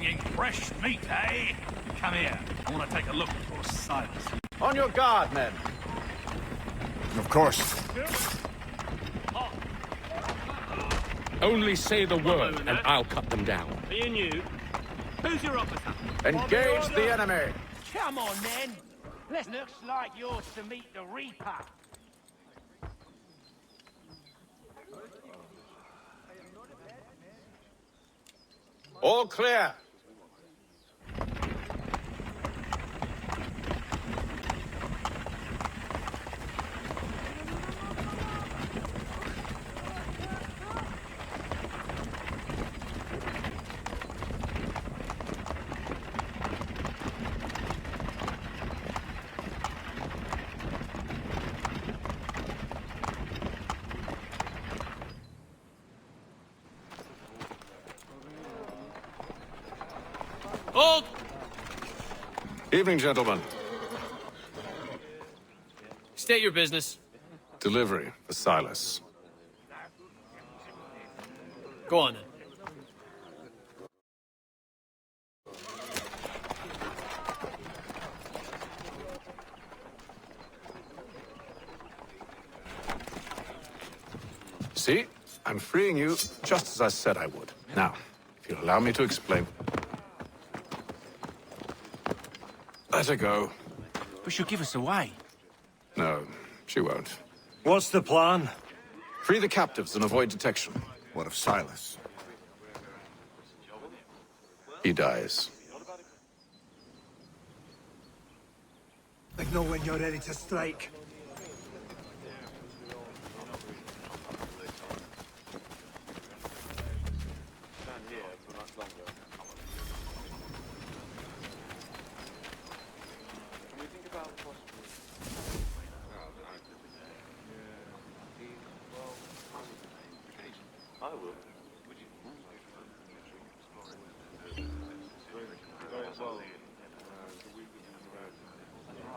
Bringing fresh meat, eh? Come here. I want to take a look at your Silas. On your guard, men. Of course. Only say the word, and I'll cut them down. Being you, who's your officer? Engage the enemy. Come on, then. Looks like yours to meet the Reaper. All clear. Hold! Evening, gentlemen. State your business. Delivery for Silas. Go on, then. See? I'm freeing you just as I said I would. Now, if you'll allow me to explain. Let her go. But she'll give us away. No, she won't. What's the plan? Free the captives and avoid detection. What of Silas? He dies. Signal when you're ready to strike.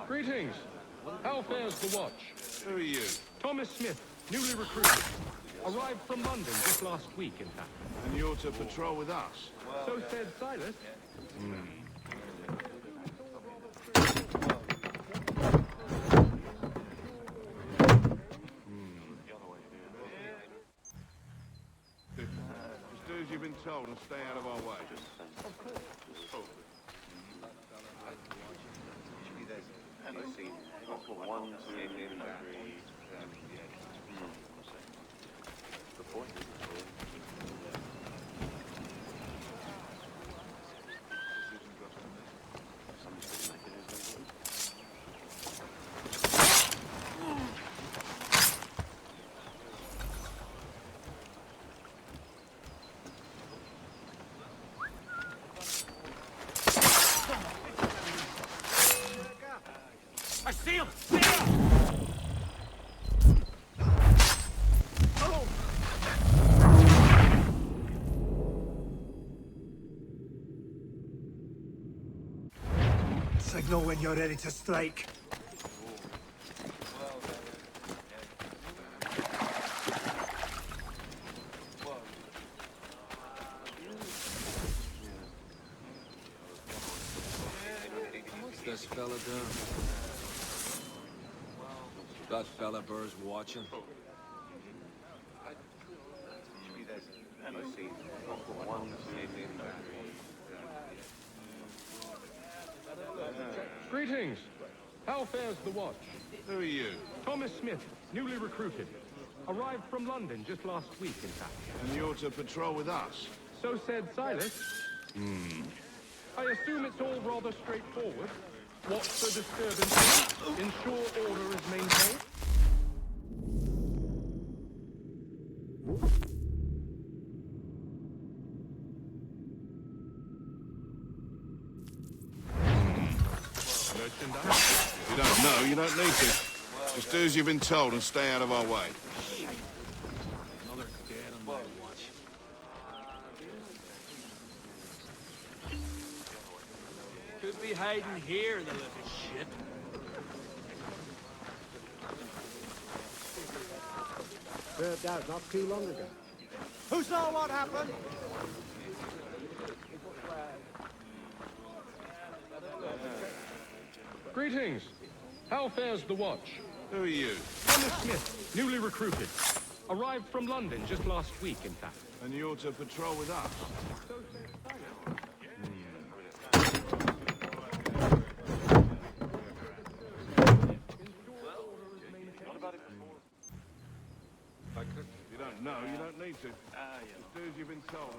Greetings. How fares the watch? Who are you? Thomas Smith, newly recruited. Arrived from London just last week, in fact. And you're to patrol with us? So said Silas. Just do as you've been told and stay out of our way. I see him! See him! Signal when you're ready to strike. What's this fella doing? That fella Burr's watching. Greetings. How fares the watch? Who are you? Thomas Smith, newly recruited. Arrived from London just last week, in fact. And you're to patrol with us? So said Silas. I assume it's all rather straightforward. What's the disturbance? Ensure order is maintained. Merchandise? You don't know, you don't need to. Just do as you've been told and stay out of our way. Another dead on my watch. Could be hiding here, the little shit. Served out not too long ago. Who saw what happened? Greetings. How fares the watch? Who are you? Thomas Smith, newly recruited. Arrived from London just last week, in fact. And you're to patrol with us? You don't know, you don't need to. Just do as you've been told.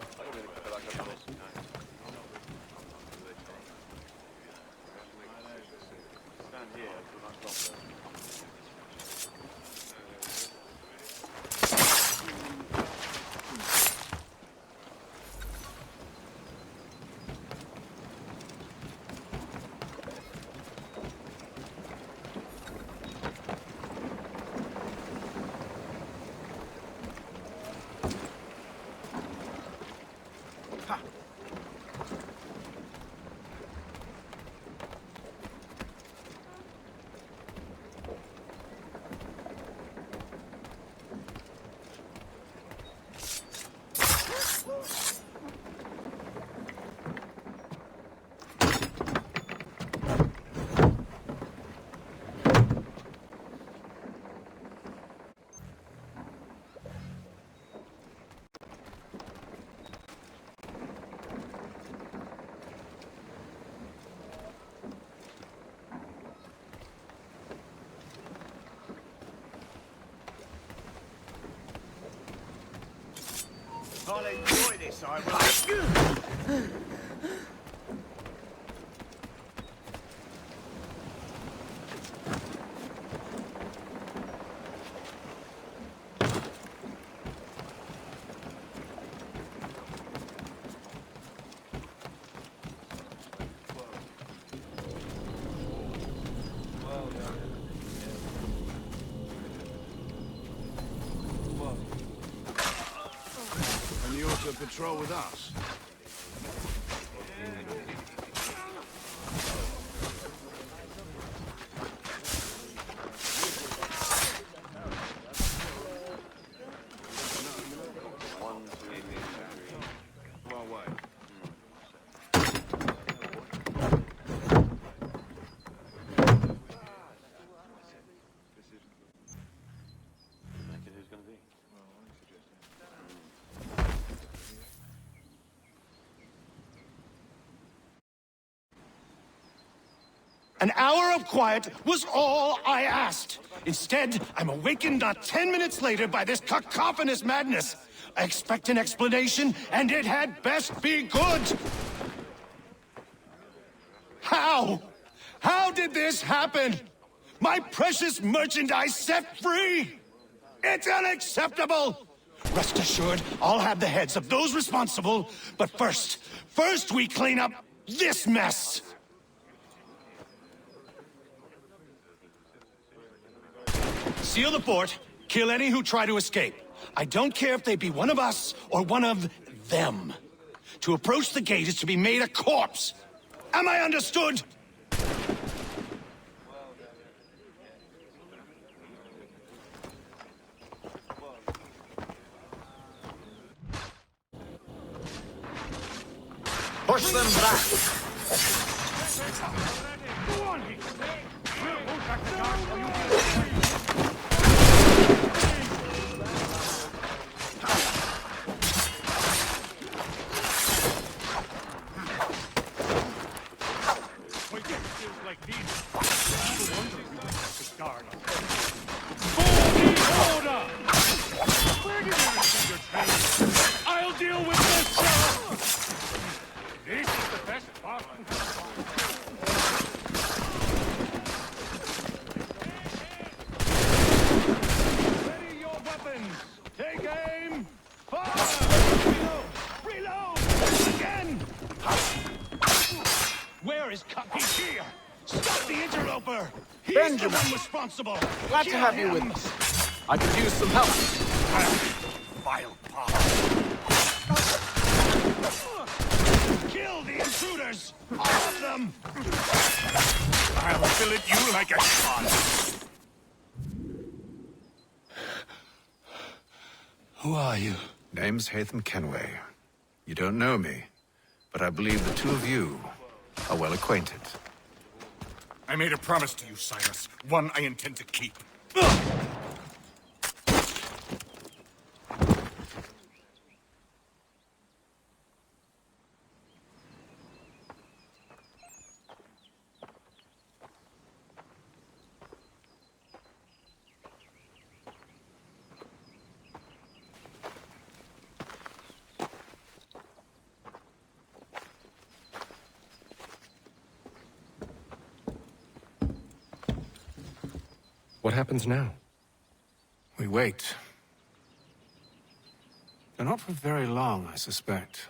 I'll enjoy this, I will. And you're to patrol with us? Well, wait. An hour of quiet was all I asked. Instead, I'm awakened not 10 minutes later by this cacophonous madness. I expect an explanation, and it had best be good. How? How did this happen? My precious merchandise set free? It's unacceptable! Rest assured, I'll have the heads of those responsible, but first we clean up this mess! Seal the fort, kill any who try to escape. I don't care if they be one of us or one of them. To approach the gate is to be made a corpse. Am I understood? Push them back. Go on, We'll push back the guard while you like these. No wonder we don't have to guard order! Where did you receive your training? I'll deal with this, sir! This is the best part. Ready your weapons! Take aim! Fire! Reload! Reload! Again! Where is Here! Stop the interloper! He's Benjamin. the one responsible! Glad to have you with us. I could use some help. Vile power! Kill the intruders! All of them! I'll fillet you like a shot! Who are you? Name's Haytham Kenway. You don't know me, but I believe the two of you are well acquainted. I made a promise to you, Cyrus. One I intend to keep. What happens now? We wait. But not for very long, I suspect.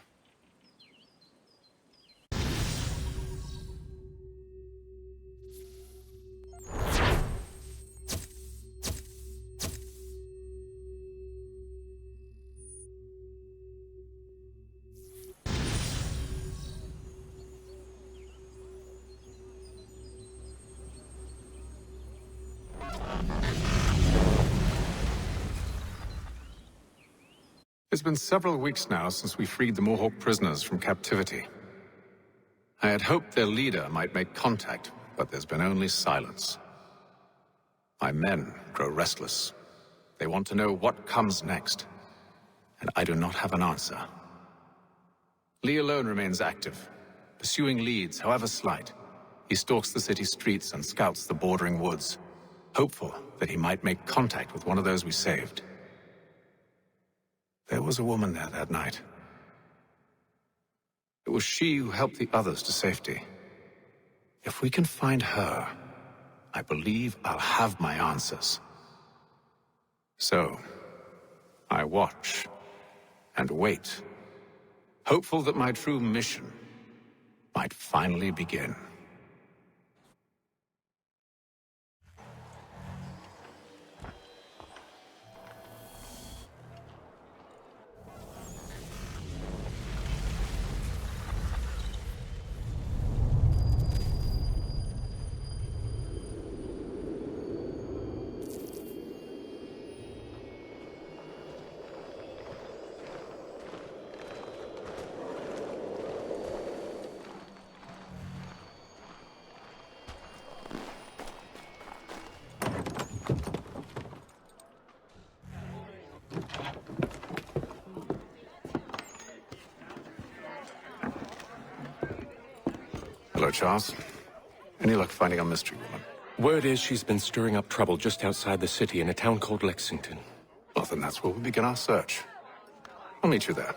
It's been several weeks now since we freed the Mohawk prisoners from captivity. I had hoped their leader might make contact, but there's been only silence. My men grow restless. They want to know what comes next, and I do not have an answer. Lee alone remains active, pursuing leads, however slight. He stalks the city streets and scouts the bordering woods, hopeful that he might make contact with one of those we saved. There was a woman there that night. It was she who helped the others to safety. If we can find her, I believe I'll have my answers. So, I watch and wait, hopeful that my true mission might finally begin. Hello, Charles. Any luck finding our mystery woman? Word is she's been stirring up trouble just outside the city in a town called Lexington. Well, then that's where we begin our search. I'll meet you there.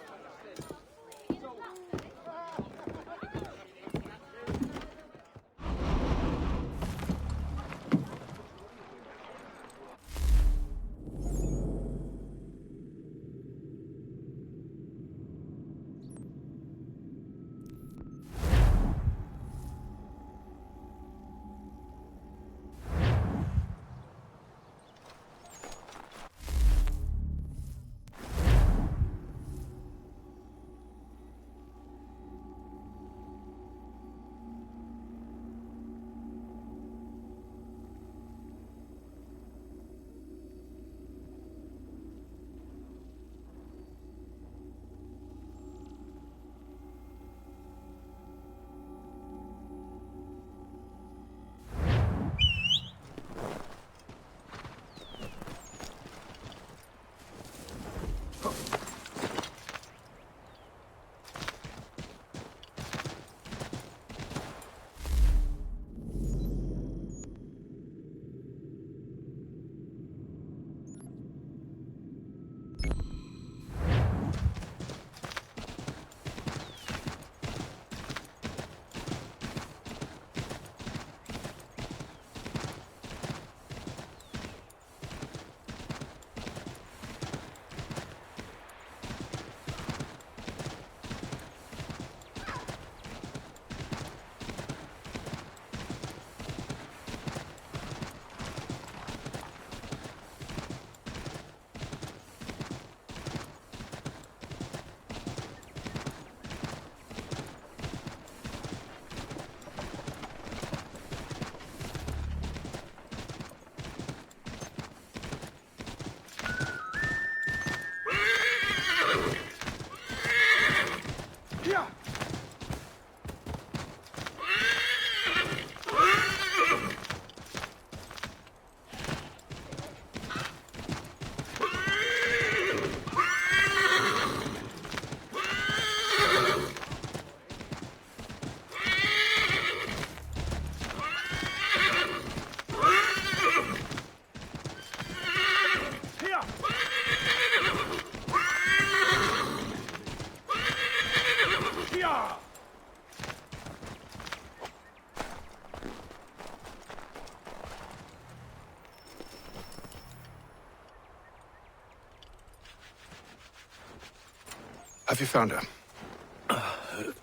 Have you found her?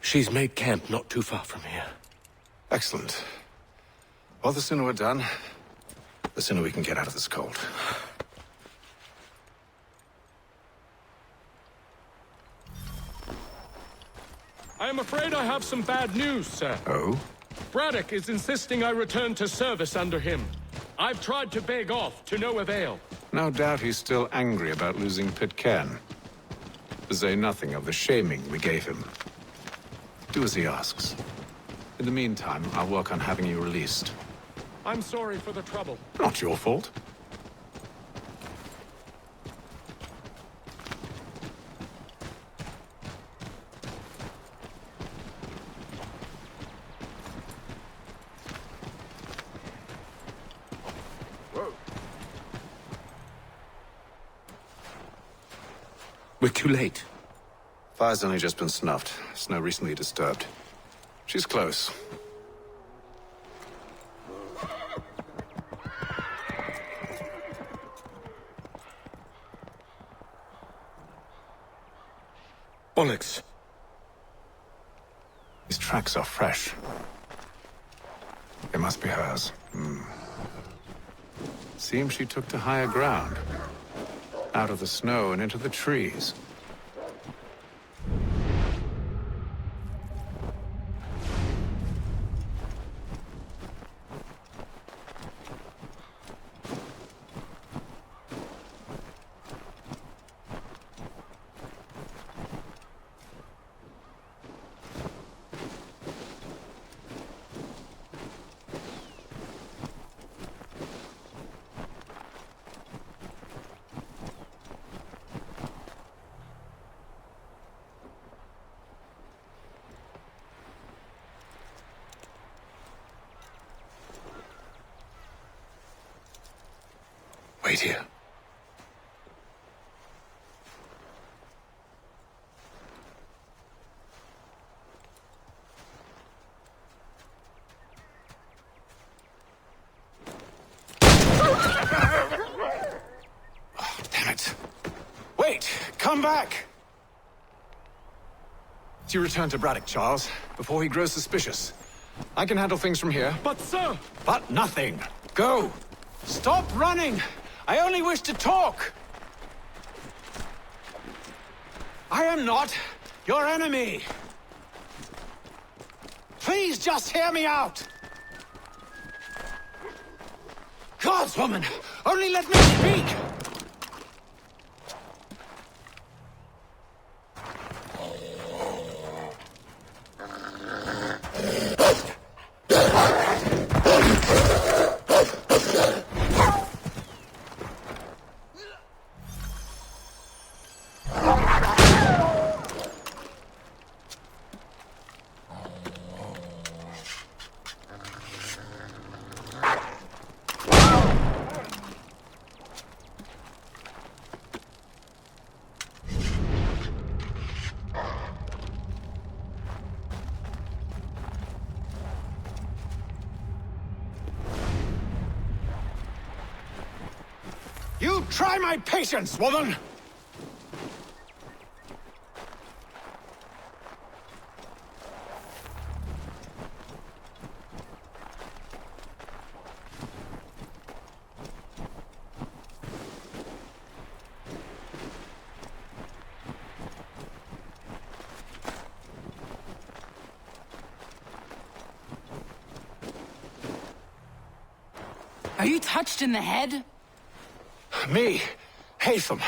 She's made camp not too far from here. Excellent. Well, the sooner we're done, the sooner we can get out of this cold. I am afraid I have some bad news, sir. Oh? Braddock is insisting I return to service under him. I've tried to beg off, to no avail. No doubt he's still angry about losing Pitcairn. To say nothing of the shaming we gave him. Do as he asks. In the meantime, I'll work on having you released. I'm sorry for the trouble. Not your fault. We're too late. Fire's only just been snuffed. Snow recently disturbed. She's close. Bollocks. These tracks are fresh. They must be hers. Seems she took to higher ground. Out of the snow and into the trees. Wait here. Oh, damn it. Wait! Come back! You return to Braddock, Charles, before he grows suspicious. I can handle things from here. But, sir! But nothing. Go! Stop running! I only wish to talk! I am not your enemy! Please just hear me out! Gods, woman! Only let me speak! You try my patience, woman! Are you touched in the head? Me, Haytham.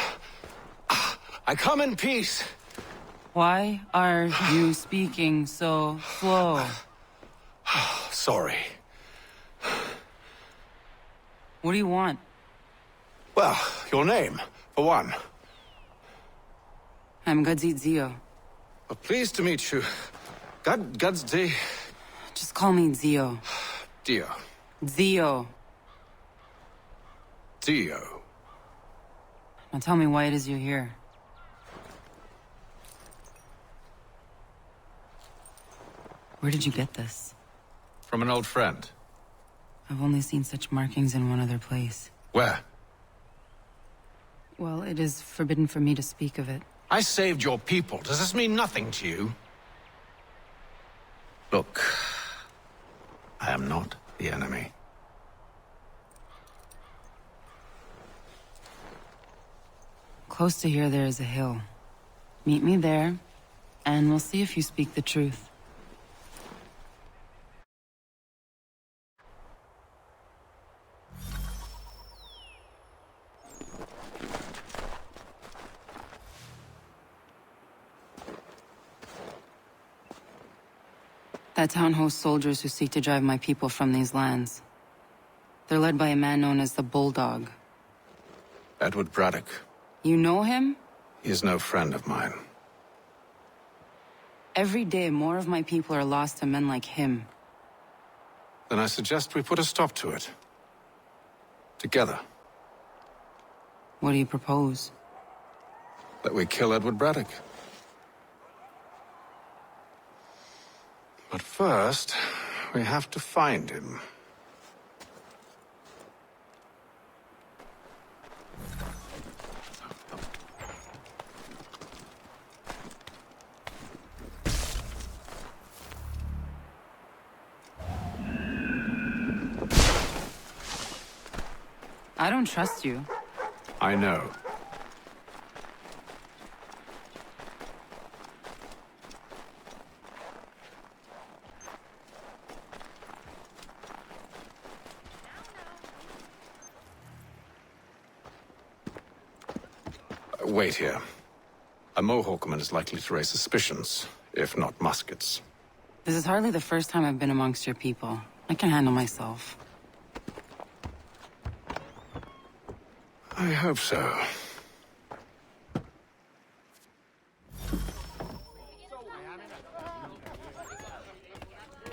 I come in peace. Why are you speaking so slow? Sorry. What do you want? Well, your name, for one. I'm Gadzit Zio. Pleased to meet you. Gadsdi. Just call me Zio. Dio. Zio. Dio. Now tell me why it is you're here. Where did you get this? From an old friend. I've only seen such markings in one other place. Where? Well, it is forbidden for me to speak of it. I saved your people. Does this mean nothing to you? Look, I am not the enemy. Close to here, there is a hill. Meet me there, and we'll see if you speak the truth. That town hosts soldiers who seek to drive my people from these lands. They're led by a man known as the Bulldog. Edward Braddock. You know him? He is no friend of mine. Every day, more of my people are lost to men like him. Then I suggest we put a stop to it. Together. What do you propose? That we kill Edward Braddock. But first, we have to find him. I don't trust you. I know. Wait here. A Mohawkman is likely to raise suspicions, if not muskets. This is hardly the first time I've been amongst your people. I can handle myself. I hope so.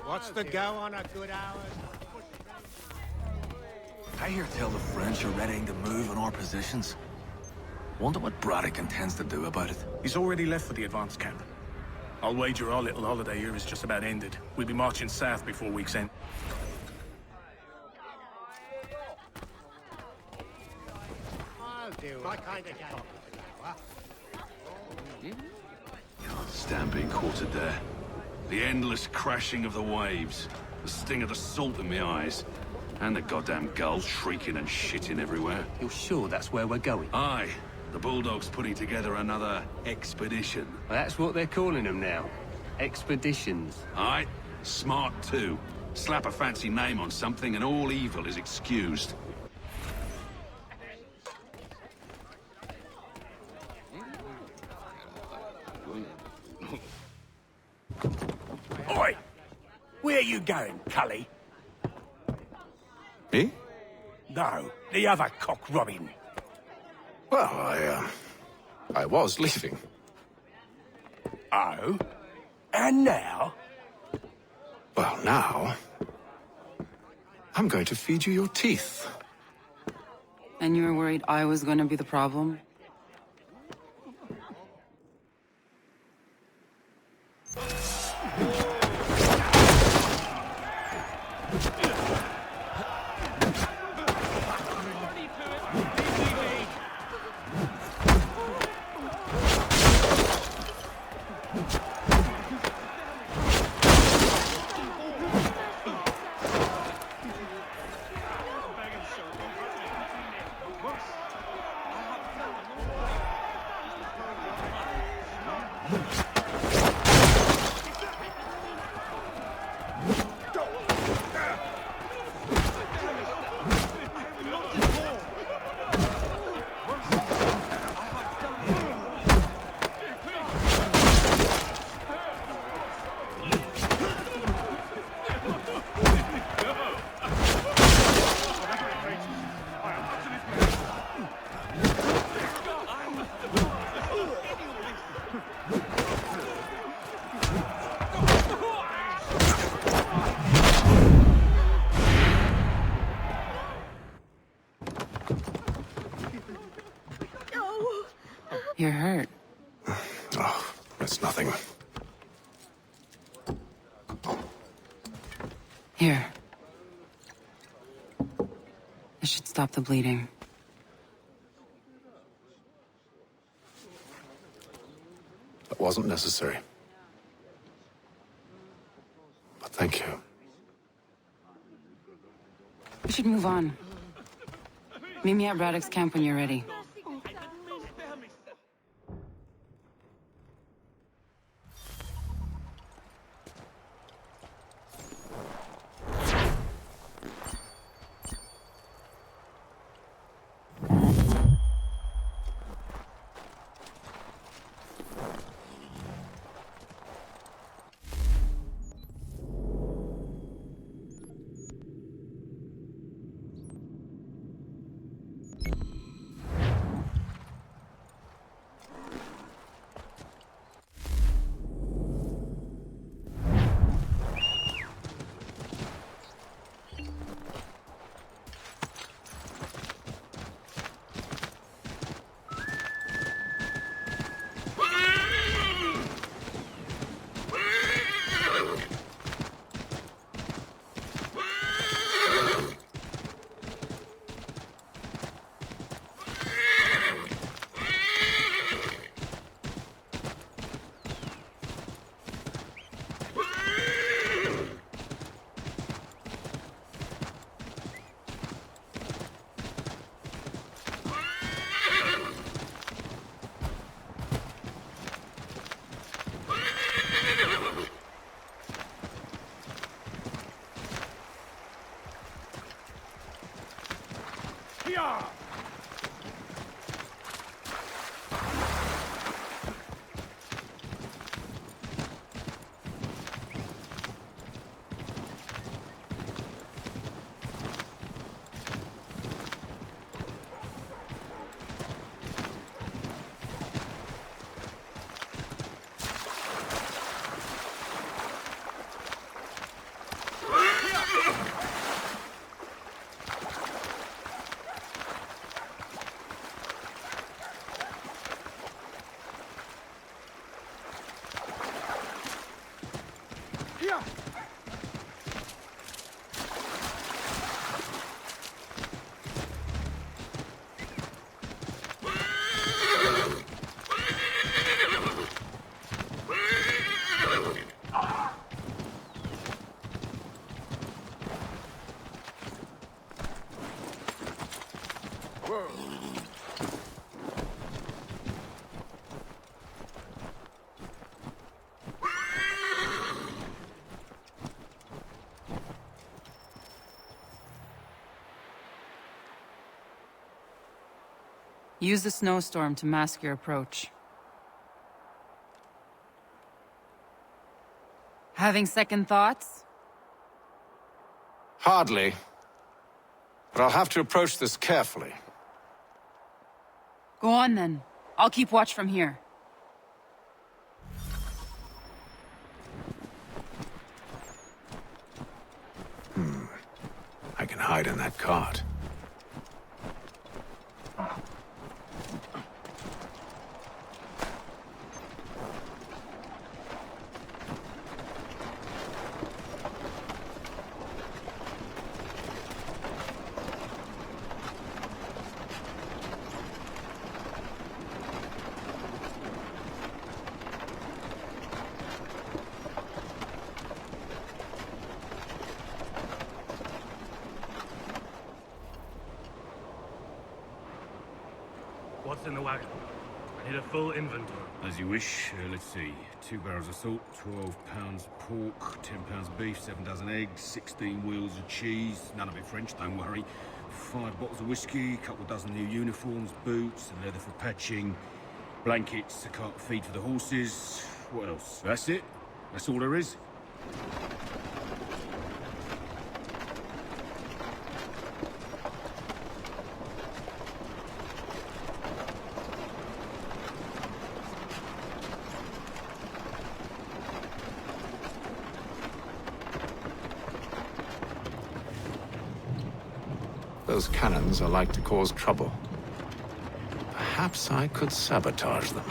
What's the go on a good hour? I hear tell the French are readying to move on our positions. Wonder what Braddock intends to do about it. He's already left for the advance camp. I'll wager our little holiday here is just about ended. We'll be marching south before week's end. I'll do my kind of guy. Can't stand being quartered there. The endless crashing of the waves, the sting of the salt in my eyes, and the goddamn gulls shrieking and shitting everywhere. You're sure that's where we're going? Aye, the Bulldog's putting together another expedition. Well, that's what they're calling them now. Expeditions. Aye, smart too. Slap a fancy name on something and all evil is excused. Oi! Where are you going, Cully? Me? No, the other cock Robin. Well, I was leaving. Oh? And now? Well, now... I'm going to feed you your teeth. And you were worried I was going to be the problem? You're hurt. Oh, it's nothing. Here. This should stop the bleeding. That wasn't necessary. But thank you. We should move on. Meet me at Braddock's camp when you're ready. Use the snowstorm to mask your approach. Having second thoughts? Hardly. But I'll have to approach this carefully. Go on then. I'll keep watch from here. I can hide in that cart. What's in the wagon? I need a full inventory. As you wish. Let's see. 2 barrels of salt, 12 pounds pork, 10 pounds beef, 7 dozen eggs, 16 wheels of cheese. None of it French, don't worry. 5 bottles of whiskey, a couple dozen new uniforms, boots, and leather for patching, blankets, a cart feed for the horses. What else? That's it? That's all there is? Those cannons are like to cause trouble. Perhaps I could sabotage them.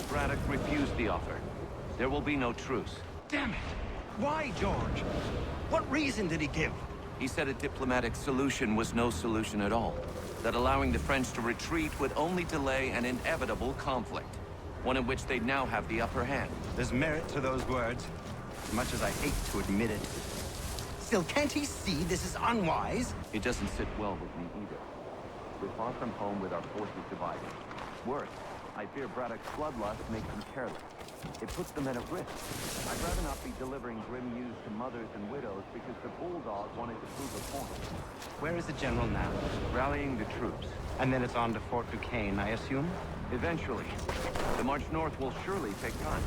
Braddock refused the offer. There will be no truce. Damn it! Why, George? What reason did he give? He said a diplomatic solution was no solution at all. That allowing the French to retreat would only delay an inevitable conflict. One in which they'd now have the upper hand. There's merit to those words, as much as I hate to admit it. Still, can't he see this is unwise? It doesn't sit well with me either. We're far from home with our forces divided. Worse, I fear Braddock's bloodlust makes them careless. It puts the men at risk. I'd rather not be delivering grim news to mothers and widows because the Bulldog wanted to prove a point. Where is the general now? Rallying the troops. And then it's on to Fort Duquesne, I assume? Eventually. The march north will surely take time.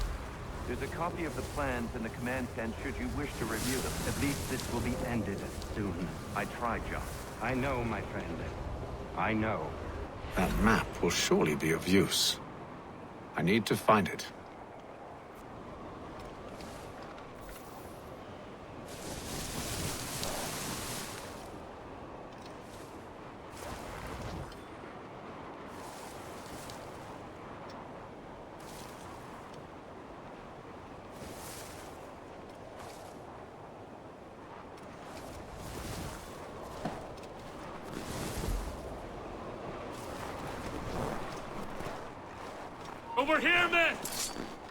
There's a copy of the plans in the command tent should you wish to review them. At least this will be ended soon. I tried, John. I know, my friend. I know. That map will surely be of use. I need to find it. Over here, men!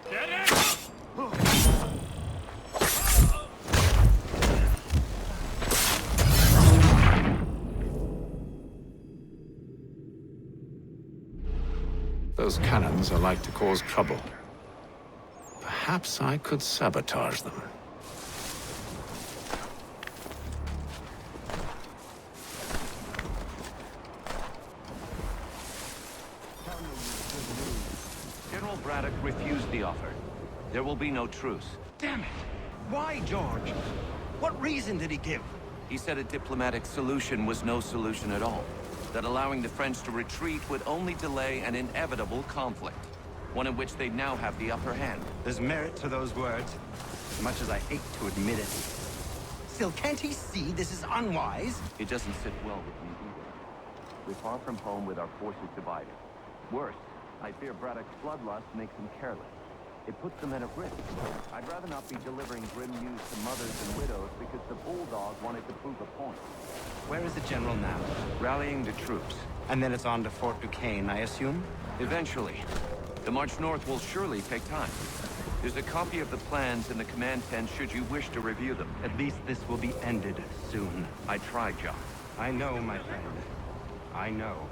Get in! Those cannons are like to cause trouble. Perhaps I could sabotage them. General Braddock refused the offer. There will be no truce. Damn it! Why, George? What reason did he give? He said a diplomatic solution was no solution at all. That allowing the French to retreat would only delay an inevitable conflict. One in which they'd now have the upper hand. There's merit to those words, as much as I hate to admit it. Still, can't he see this is unwise? It doesn't sit well with me either. We're far from home with our forces divided. Worse, I fear Braddock's bloodlust makes them careless. It puts the men at risk. I'd rather not be delivering grim news to mothers and widows because the Bulldog wanted to prove a point. Where is the general now? Rallying the troops. And then it's on to Fort Duquesne, I assume? Eventually. The march north will surely take time. There's a copy of the plans in the command tent should you wish to review them. At least this will be ended soon. I tried, John. I know, my friend. I know.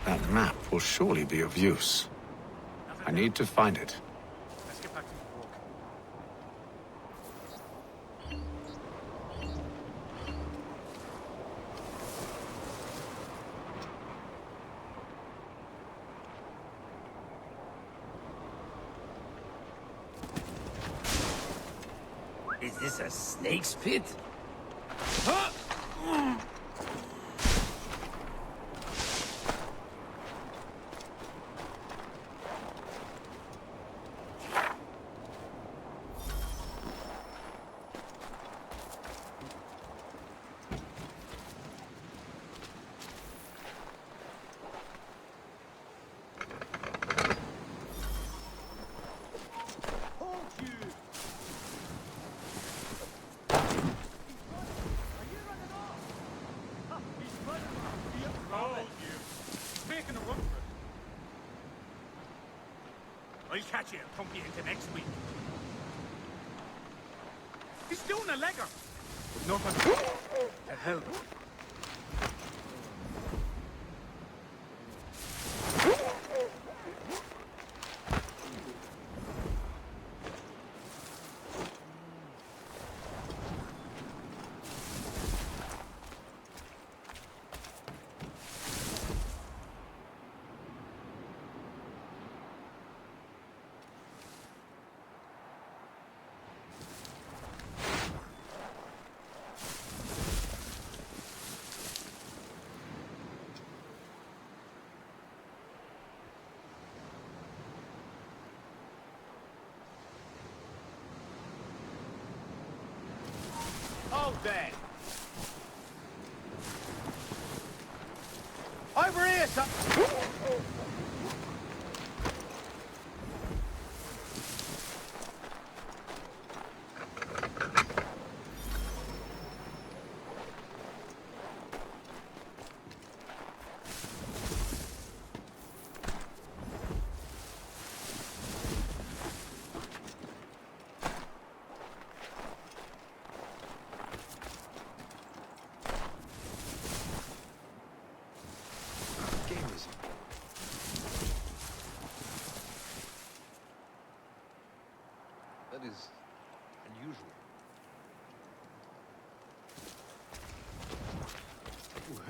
That map will surely be of use. I need to find it. Let's get back to the walk. Is this a snake's pit? I'll catch you and pump you into next week. He's doing a legger. But no one to help. Hold that. Over here, son.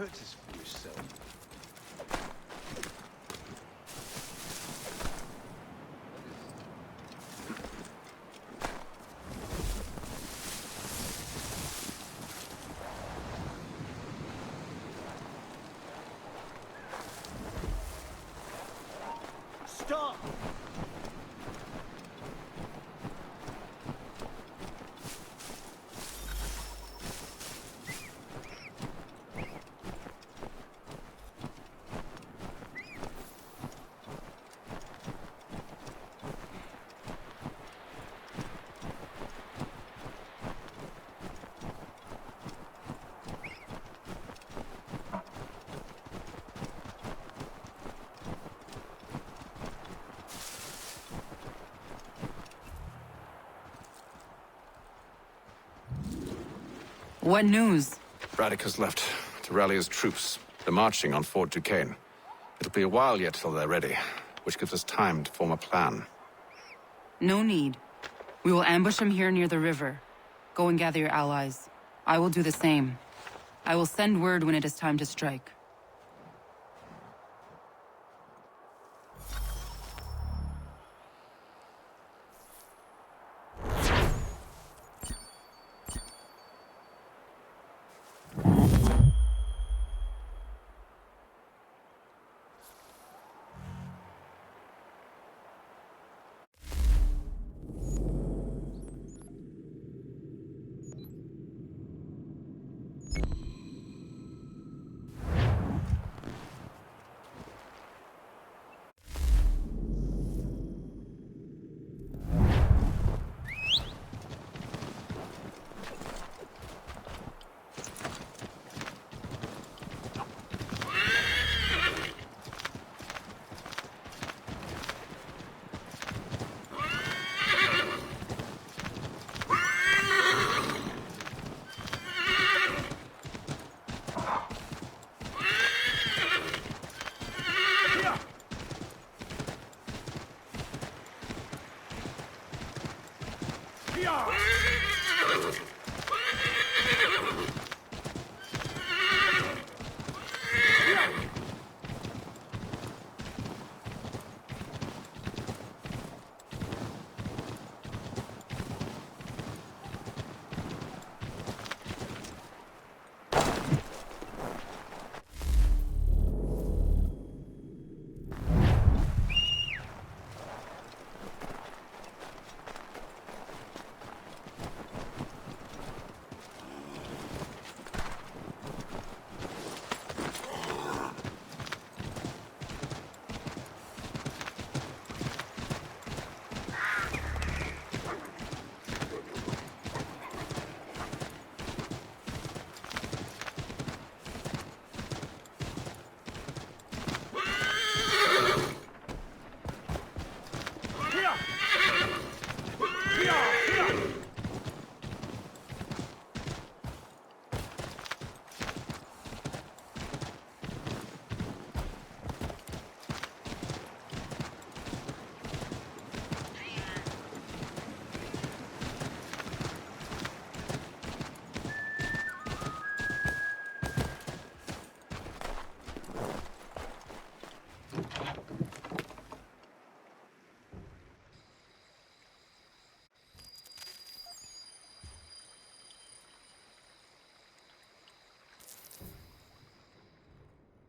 practice for yourself. Stop! What news? Braddock has left to rally his troops. They're marching on Fort Duquesne. It'll be a while yet till they're ready, which gives us time to form a plan. No need. We will ambush him here near the river. Go and gather your allies. I will do the same. I will send word when it is time to strike.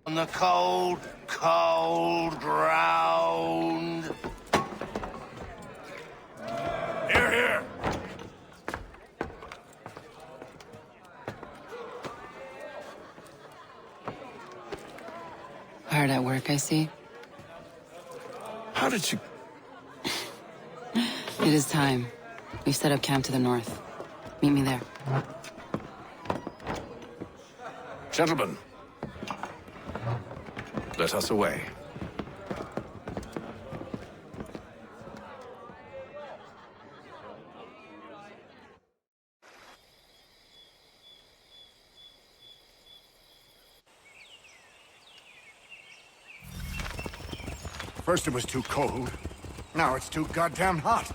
On the cold, cold ground. Here, here. Hard at work, I see. How did you... It is time. We've set up camp to the north. Meet me there. Gentlemen, let us away. First it was too cold. Now it's too goddamn hot.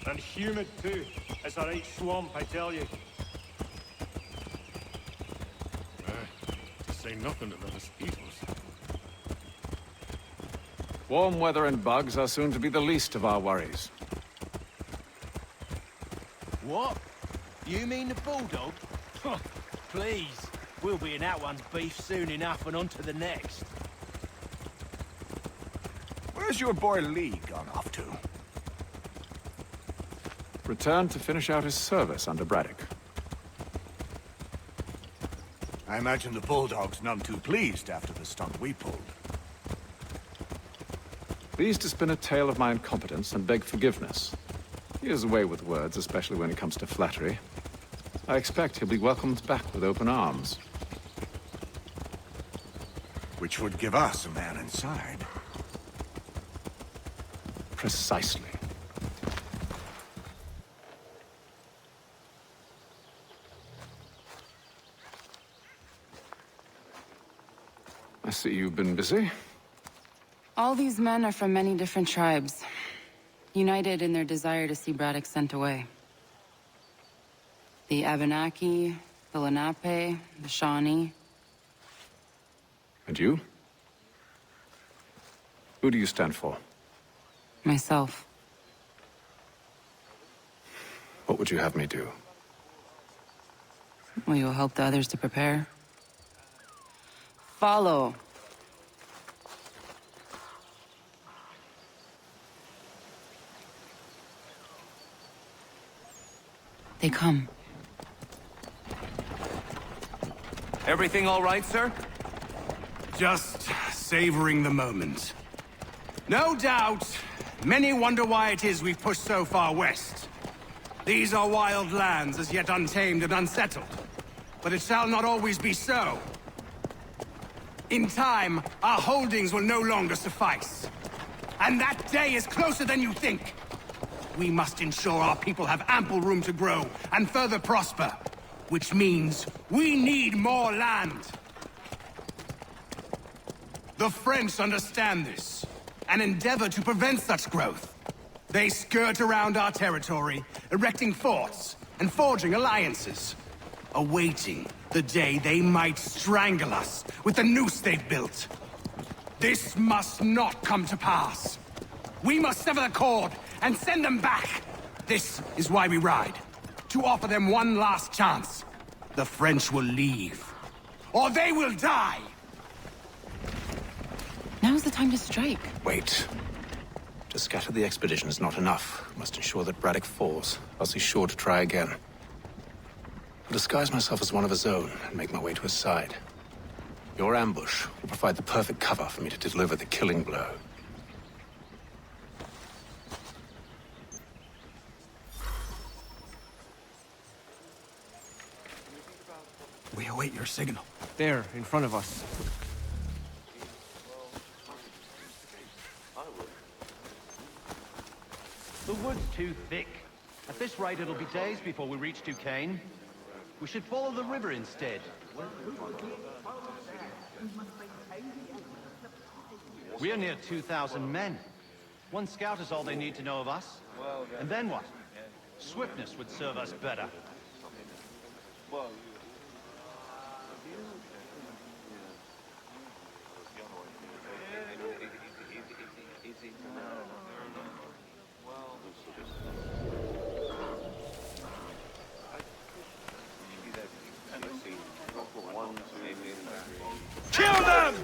And humid too. It's a right swamp, I tell you. say nothing of the mosquitoes. Warm weather and bugs are soon to be the least of our worries. What? You mean the bulldog? Please. We'll be in that one's beef soon enough and on to the next. Where's your boy Lee gone off to? Returned to finish out his service under Braddock. I imagine the Bulldog's none too pleased after the stunt we pulled. Pleased to spin a tale of my incompetence and beg forgiveness. He has a way with words, especially when it comes to flattery. I expect he'll be welcomed back with open arms. Which would give us a man inside. Precisely. I see you've been busy. All these men are from many different tribes, united in their desire to see Braddock sent away. The Abenaki, the Lenape, the Shawnee. And you? Who do you stand for? Myself. What would you have me do? Well, you will help the others to prepare. Follow. They come. Everything all right, sir? Just savoring the moment. No doubt, many wonder why it is we've pushed so far west. These are wild lands as yet untamed and unsettled. But it shall not always be so. In time, our holdings will no longer suffice. And that day is closer than you think. We must ensure our people have ample room to grow and further prosper. Which means we need more land. The French understand this, and endeavor to prevent such growth. They skirt around our territory, erecting forts and forging alliances, awaiting the day they might strangle us with the noose they've built. This must not come to pass. We must sever the cord and send them back. This is why we ride. To offer them one last chance. The French will leave. Or they will die! Now's the time to strike. Wait. To scatter the expedition is not enough. We must ensure that Braddock falls, else he's sure to try again. I'll disguise myself as one of his own and make my way to his side. Your ambush will provide the perfect cover for me to deliver the killing blow. We await your signal. There, in front of us. The wood's too thick. At this rate, it'll be days before we reach Duquesne. We should follow the river instead. We are near 2,000 men. One scout is all they need to know of us. And then what? Swiftness would serve us better. Kill them!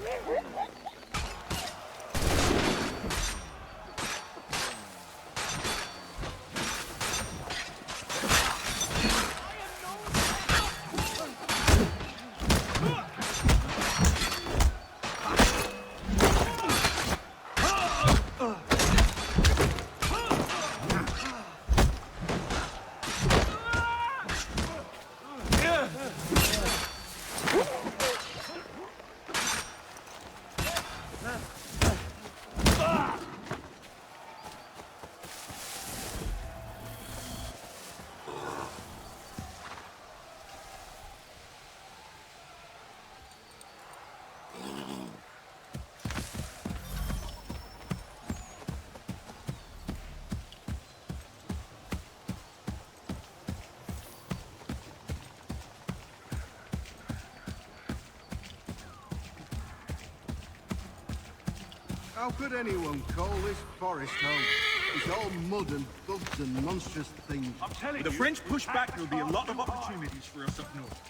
How could anyone call this forest home? It's all mud and bugs and monstrous things. I'm telling you, with the French push back, there'll be a lot of opportunities for us up north.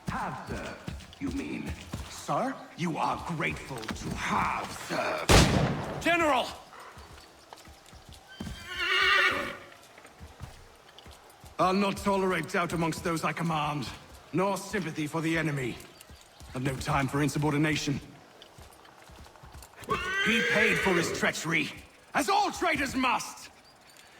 Have served, you mean? Sir, you are grateful to have served. General! I'll not tolerate doubt amongst those I command, nor sympathy for the enemy. I've no time for insubordination. He paid for his treachery, as all traitors must!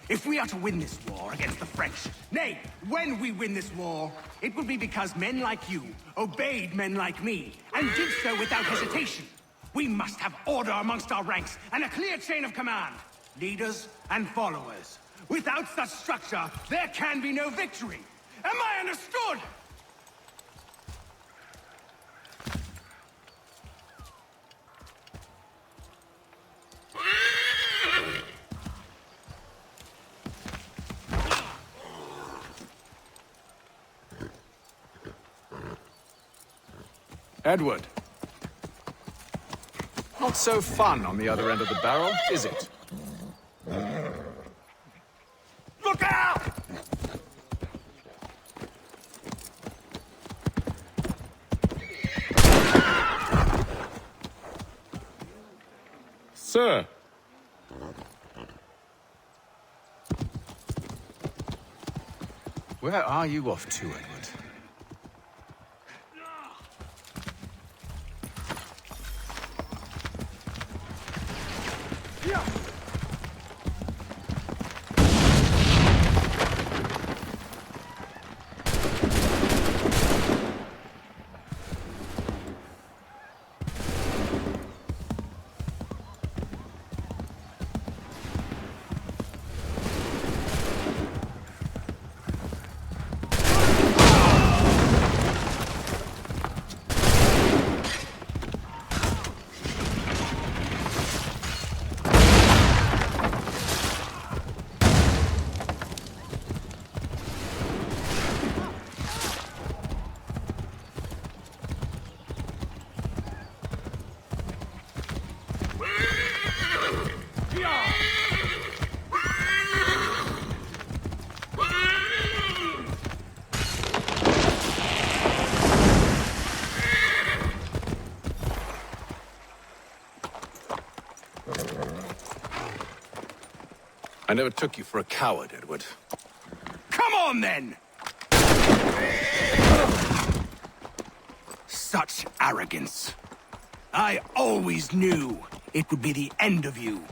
If we are to win this war against the French, nay, when we win this war, it will be because men like you obeyed men like me, and did so without hesitation. We must have order amongst our ranks, and a clear chain of command. Leaders and followers. Without such structure, there can be no victory. Am I understood? Edward. Not so fun on the other end of the barrel, is it? Look out! Sir. Where are you off to, Edward? I never took you for a coward, Edward. Come on, then! Such arrogance. I always knew it would be the end of you.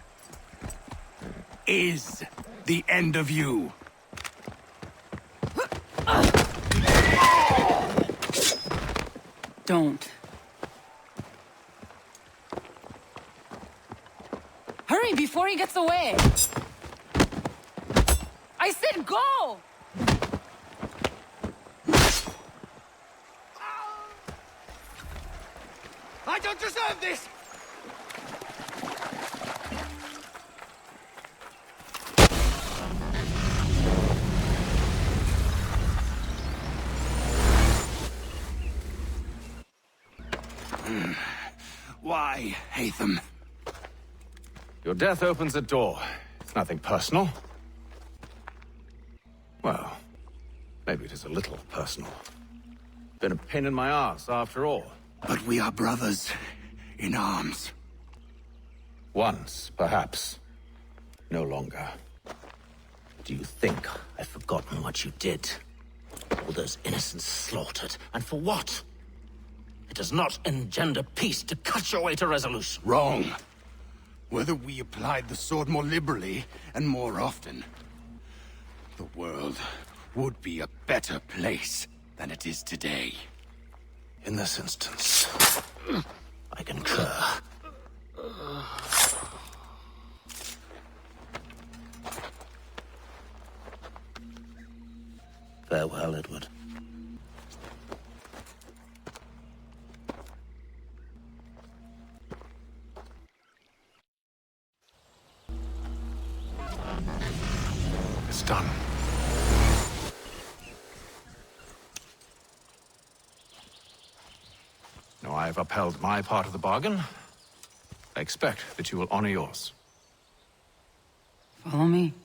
Is the end of you. Don't. Hurry before he gets away! I said go! I don't deserve this! Why, Haytham? Your death opens a door. It's nothing personal. Well, maybe it is a little personal. Been a pain in my ass, after all. But we are brothers in arms. Once, perhaps. No longer. Do you think I've forgotten what you did? All those innocents slaughtered, and for what? It does not engender peace to cut your way to resolution. Wrong. Whether we applied the sword more liberally and more often, the world would be a better place than it is today. In this instance, I concur. Farewell, Edward. It's done. I've upheld my part of the bargain. I expect that you will honor yours. Follow me.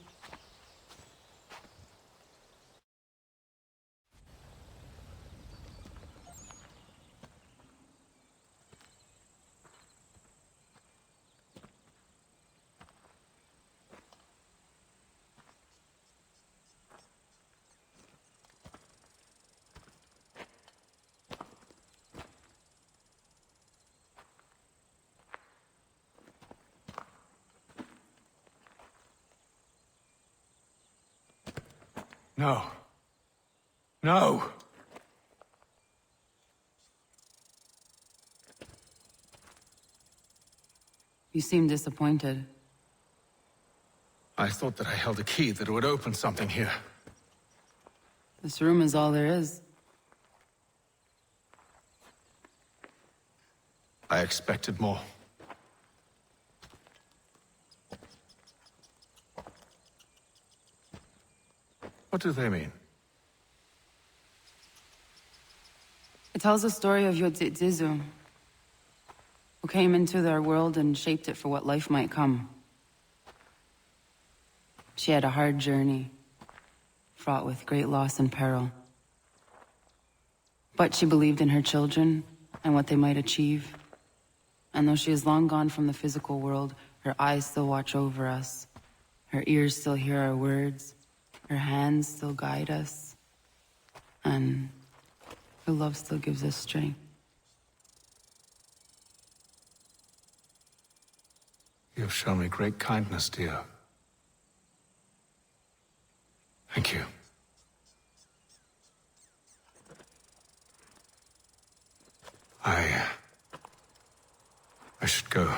No. No! You seem disappointed. I thought that I held a key that would open something here. This room is all there is. I expected more. What do they mean? It tells the story of Yodzizu, who came into their world and shaped it for what life might come. She had a hard journey, fraught with great loss and peril. But she believed in her children and what they might achieve. And though she is long gone from the physical world, her eyes still watch over us. Her ears still hear our words. Her hands still guide us. And her love still gives us strength. You have shown me great kindness, dear. Thank you. I should go.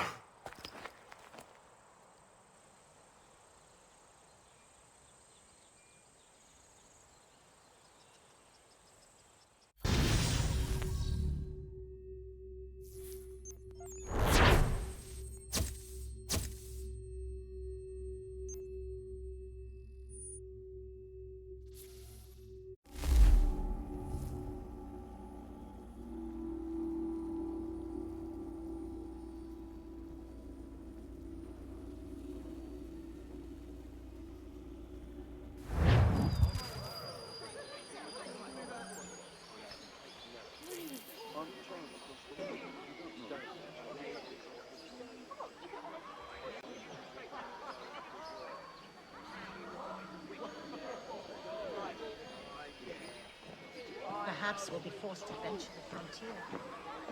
Perhaps we'll be forced to venture the frontier.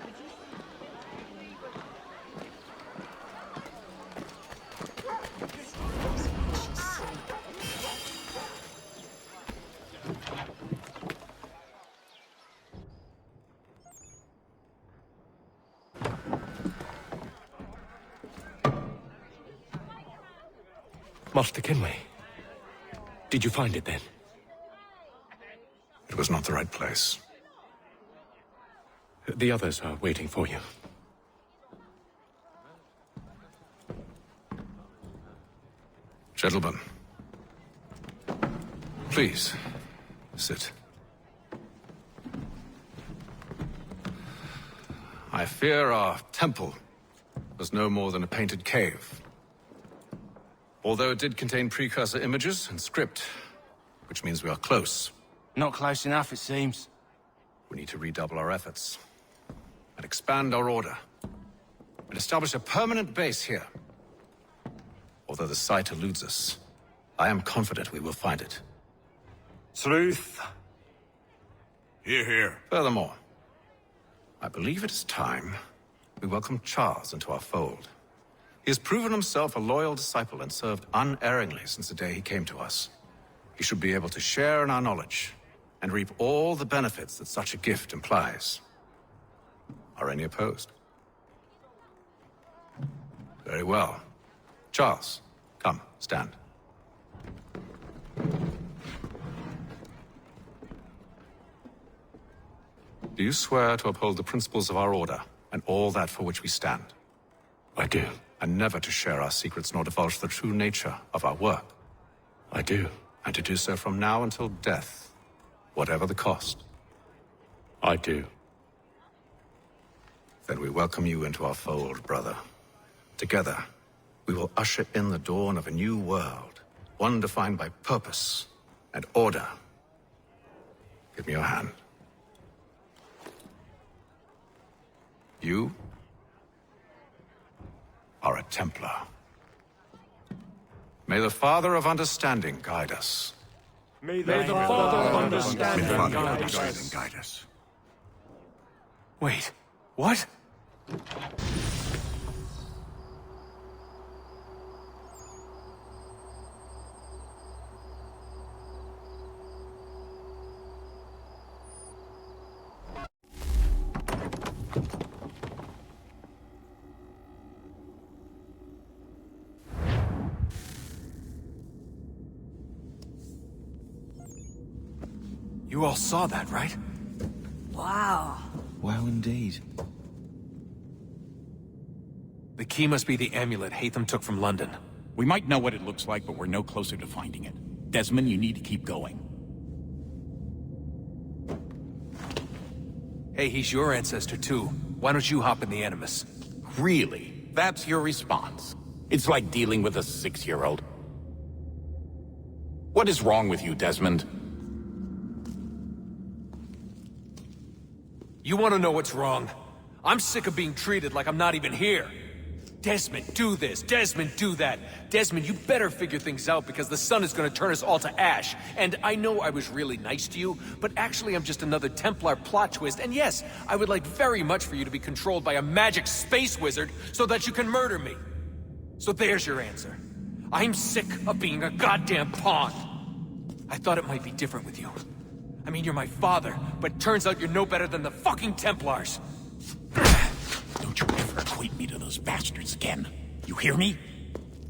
Could you... Master Kinley, did you find it then? It was not the right place. The others are waiting for you. Gentlemen, please, sit. I fear our temple was no more than a painted cave. Although it did contain precursor images and script, which means we are close. Not close enough, it seems. We need to redouble our efforts and expand our order and establish a permanent base here. Although the site eludes us, I am confident we will find it. Truth. Hear, hear. Furthermore, I believe it is time we welcome Charles into our fold. He has proven himself a loyal disciple and served unerringly since the day he came to us. He should be able to share in our knowledge and reap all the benefits that such a gift implies. Are any opposed? Very well. Charles, come, stand. Do you swear to uphold the principles of our order and all that for which we stand? I do. And never to share our secrets nor divulge the true nature of our work? I do. And to do so from now until death, whatever the cost? I do. Then we welcome you into our fold, brother. Together, we will usher in the dawn of a new world, one defined by purpose and order. Give me your hand. You are a Templar. May the Father of Understanding guide us. May the Father of Understanding guide us. Wait, what? You all saw that, right? Wow. Wow, indeed. The key must be the amulet Hatham took from London. We might know what it looks like, but we're no closer to finding it. Desmond, you need to keep going. Hey, he's your ancestor too. Why don't you hop in the Animus? Really? That's your response? It's like dealing with a 6-year-old. What is wrong with you, Desmond? You want to know what's wrong? I'm sick of being treated like I'm not even here. Desmond, do this. Desmond, do that. Desmond, you better figure things out because the sun is going to turn us all to ash. And I know I was really nice to you, but actually I'm just another Templar plot twist. And yes, I would like very much for you to be controlled by a magic space wizard so that you can murder me. So there's your answer. I'm sick of being a goddamn pawn. I thought it might be different with you. I mean, you're my father, but turns out you're no better than the fucking Templars. Don't you ever equate me to those bastards again. You hear me?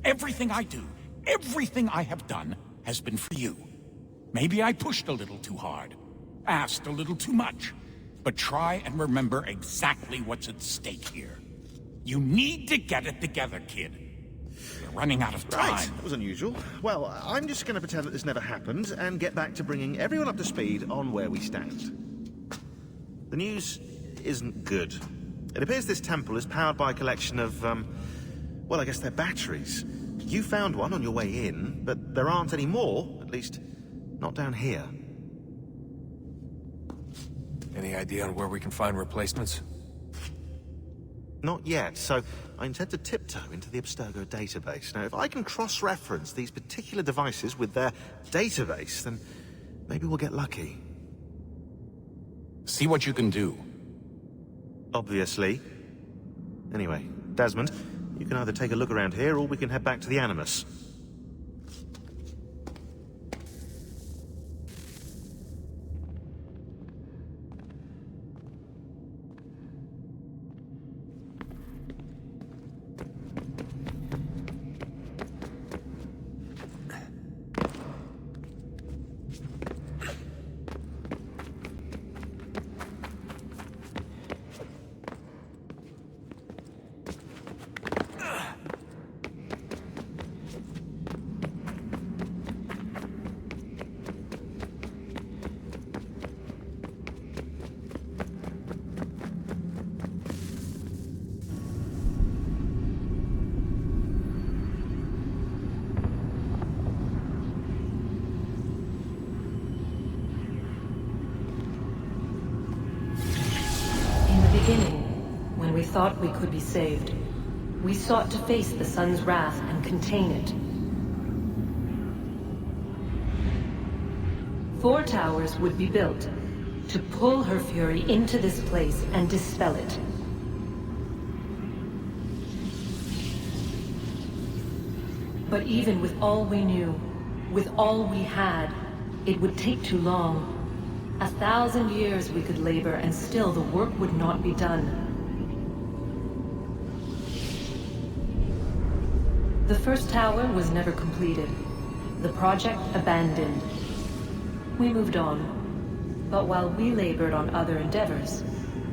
Everything I do, everything I have done, has been for you. Maybe I pushed a little too hard, asked a little too much, but try and remember exactly what's at stake here. You need to get it together, kid. We're running out of time. Right, that was unusual. Well, I'm just going to pretend that this never happened and get back to bringing everyone up to speed on where we stand. The news isn't good. It appears this temple is powered by a collection of, well, I guess they're batteries. You found one on your way in, but there aren't any more, at least not down here. Any idea on where we can find replacements? Not yet, so I intend to tiptoe into the Abstergo database. Now, if I can cross-reference these particular devices with their database, then maybe we'll get lucky. See what you can do. Obviously. Anyway, Desmond, you can either take a look around here or we can head back to the Animus. When we thought we could be saved, we sought to face the sun's wrath and contain it. 4 towers would be built to pull her fury into this place and dispel it. But even with all we knew, with all we had, it would take too long. 1,000 years we could labor and still the work would not be done. The first tower was never completed. The project abandoned. We moved on. But while we labored on other endeavors,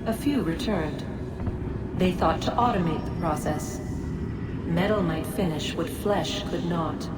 a few returned. They thought to automate the process. Metal might finish what flesh could not.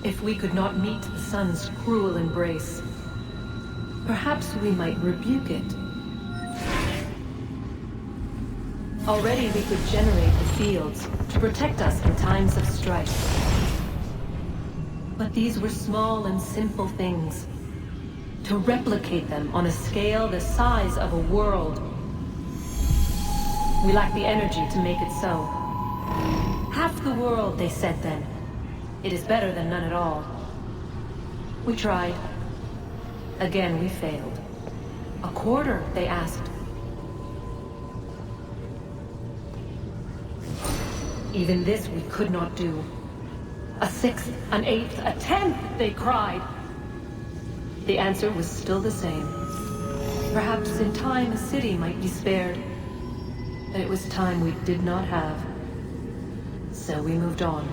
If we could not meet the sun's cruel embrace, perhaps we might rebuke it. Already we could generate the fields to protect us in times of strife. But these were small and simple things. To replicate them on a scale the size of a world, we lack the energy to make it so. Half the world, they said then. It is better than none at all. We tried. Again, we failed. A quarter, they asked. Even this we could not do. A sixth, an eighth, a tenth, they cried. The answer was still the same. Perhaps in time a city might be spared. But it was time we did not have. So we moved on.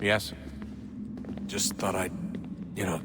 Yes? Just thought I'd, you know...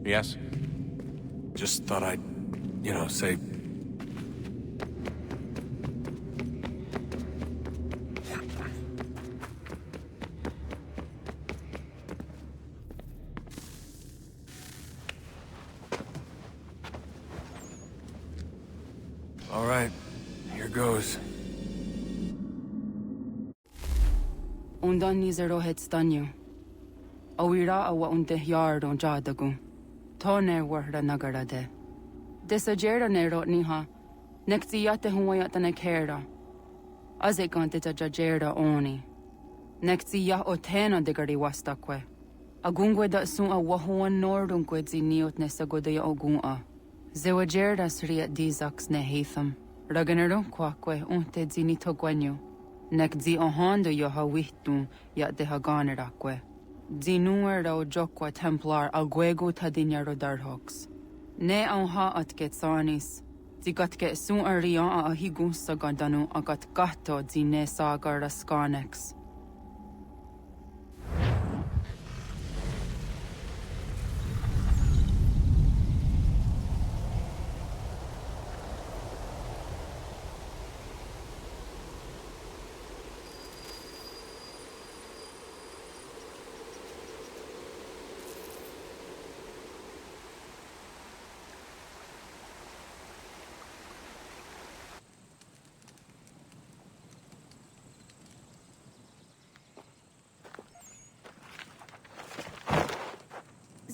Yes? Just thought I'd, say... All right, here goes. Undan nizero het stanyu. Awira awa unte yard on jadagu. Tone warda nagara de. Desajera nero niha. Nekti yate huwayata nekera. Azekante jajera oni. Nekti ya otena degari wastakwe. Agungwe da sun a wahuan nordungwe zi niot nesagode ya ogun'a. Zewajerda sriat dizax ne heitham. Raganero kwakwe unte zini togwenyo. Nek zi ohando yo hawitun ya de haganerakwe. Zinuer o jokwa templar agwego tadinyaro darhox. Ne ha at getsanis. Zigat get sun arian a higun sagandanu agat gato zine sagar skanex.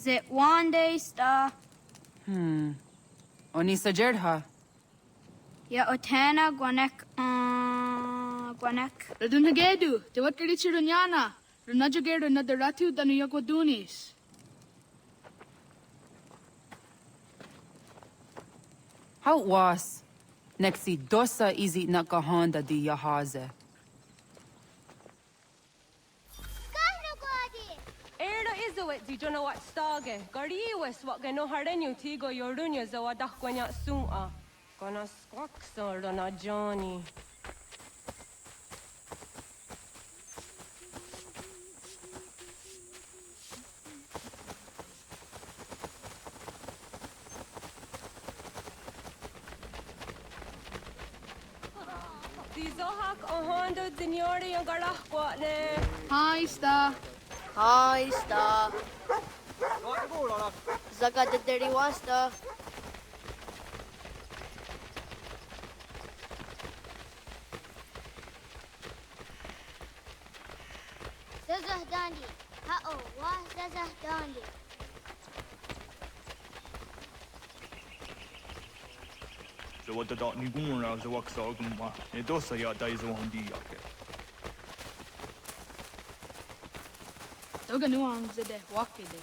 Zit one day sta. Oni sajerha. Ya otana gwanek gwanek. Radunhagedu, te wat kari chirunyana. Runajagedu na daratu danu yakodunis. How was? Nexi dosa izi nakahanda di yahaze. Di jona wat stage. Gari wes wat gano hardenyu tigo yorunya za wadah kwanya sum'a. Gana squaxor na Johnny. Di zohak ohando dinyori yung garah kwatne. Hi, sta. Hi, sta. Zaga de deri wasta. Zazah dandi. Ha'o, wa zazah dandi. So what the dot ni gumra za waksa gumma. E dosa ya daizo handi yake. Toga nuang zede wakide.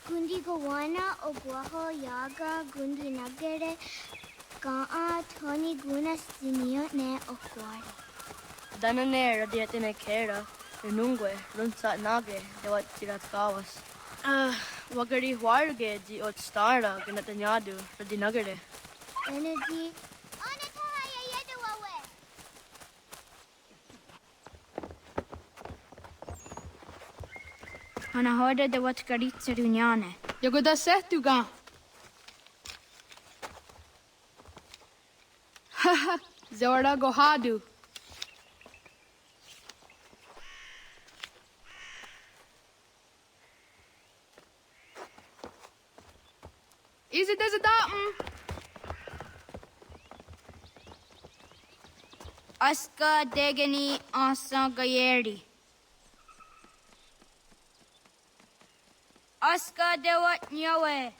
Gundi gawana o guaho yaga gundi nagere. Ga'a toni gunas dinio ne o guari. Danane radiate kera. Renungwe, runsa nage, de wat tirat kawas. Wagari warge di ot stara ganatanyadu, radinagare. Energy. Ana hoda de wat karit serunyane. Yago da setuga. Haha, Zora gohadu. Is it as a datum? Aska degani asa gayeri. Aska dewat nyawe.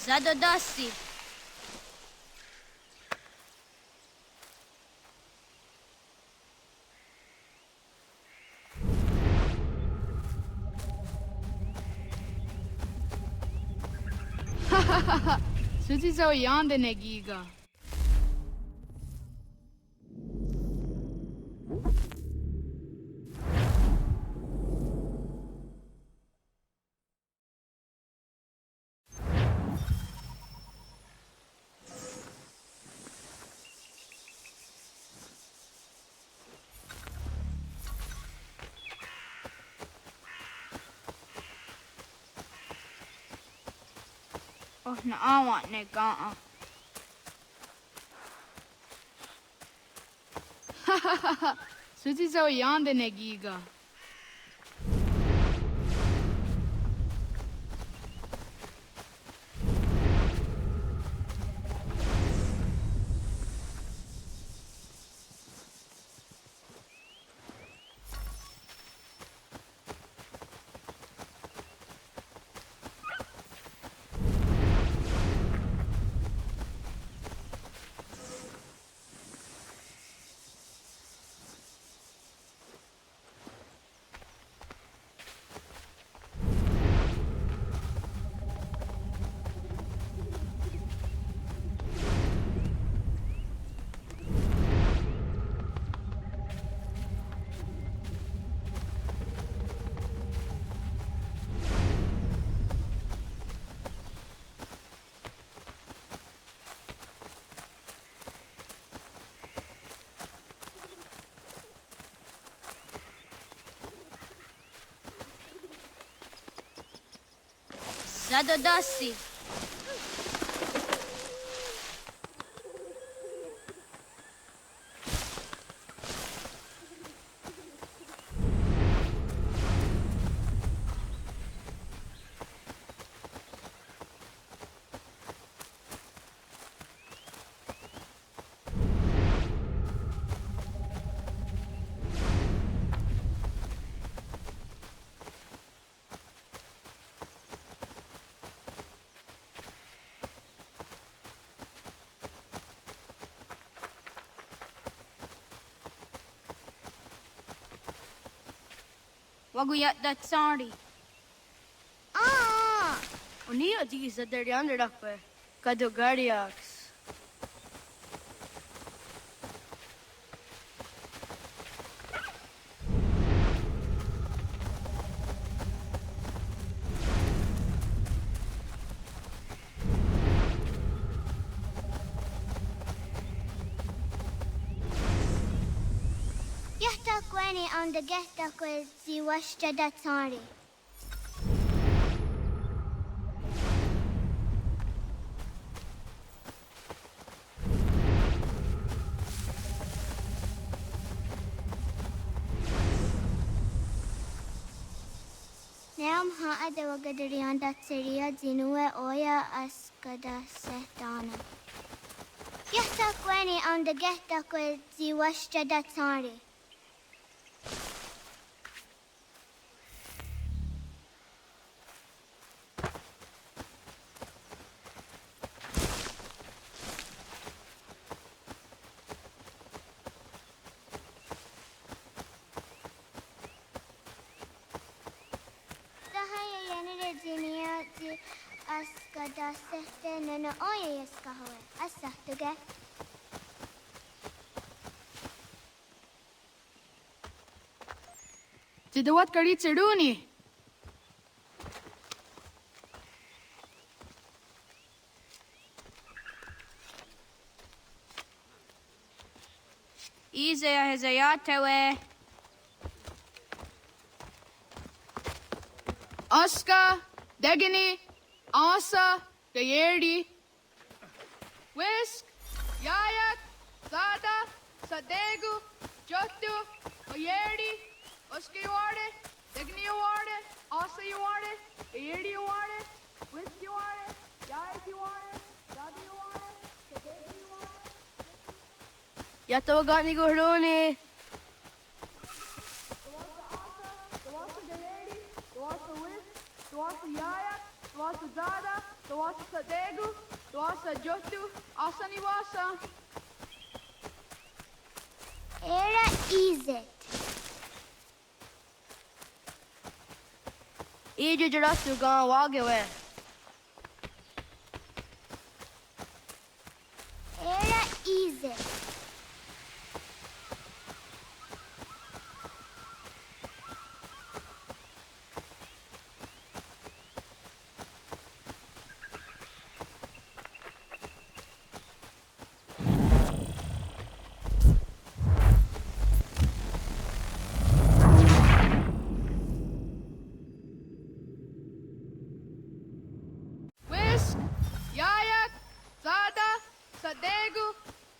Zadodasi. Suzizo yande negiga. Oh, na awa ne ga'a. Suzizo yande negiga. Zadodasi. Waguyat that sorry. Ah! Unia these that they're yonder up there. Kadogariax. Yahtakweni on the Gehtakwe Ziwashta Datsari. Neam Ha'a de Wagadarian Datseria Zinue Oya Askada Sehtana. Yahtakweni on the Gehtakwe Ziwashta Datsari. Askada sehte nana oya yaskahoe. Asahtuge. Jidawat kari chiduni. Izaya Hezayatewe. Aska, Degini, Asa, Gayerdi, Whisk, Yayak, Zada, Sadegu, Jotu, Gayerdi, Oska you are it, Degini you are it, Asa you are it, Gayerdi you are it, Whisk you are it, Yayak you are it, Zada you are it, Sadegu you are it. Yatawagani Guruni. Duwasa Yayak, Tuasa Zada, Tuasa Sadegu, Tuasa Jotu, Asaniwasa. Era Izet. Ije Jarasu gan Wagewe. Era Izet. Whisk, Yayak, Zada, Sadegu,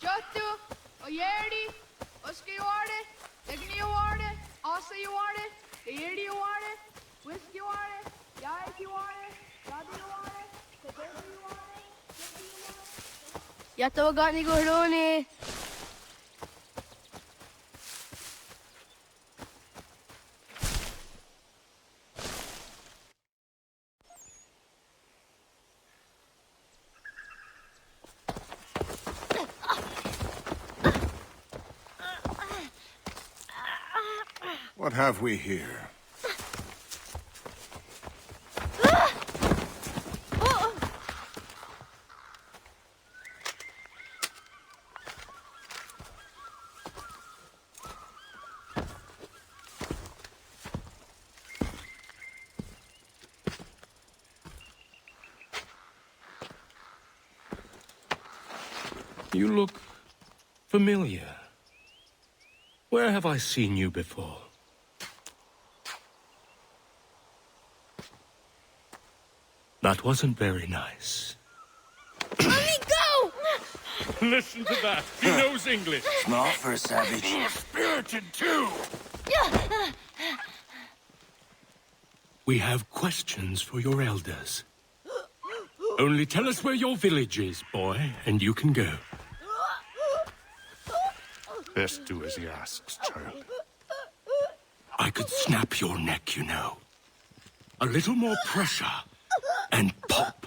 Jotu, Oyeri, Oskiware, Igniware, Asayuare, Yeriware, Whiskiware, Yayakiware, Zadiware, Sadeguware, Yatawagani Goroni. What have we here? You look familiar. Where have I seen you before? That wasn't very nice. Let me go! Listen to that. He knows English. Smart for a savage. Spirited too. We have questions for your elders. Only tell us where your village is, boy, and you can go. Best do as he asks, child. I could snap your neck, you know. A little more pressure, and pop.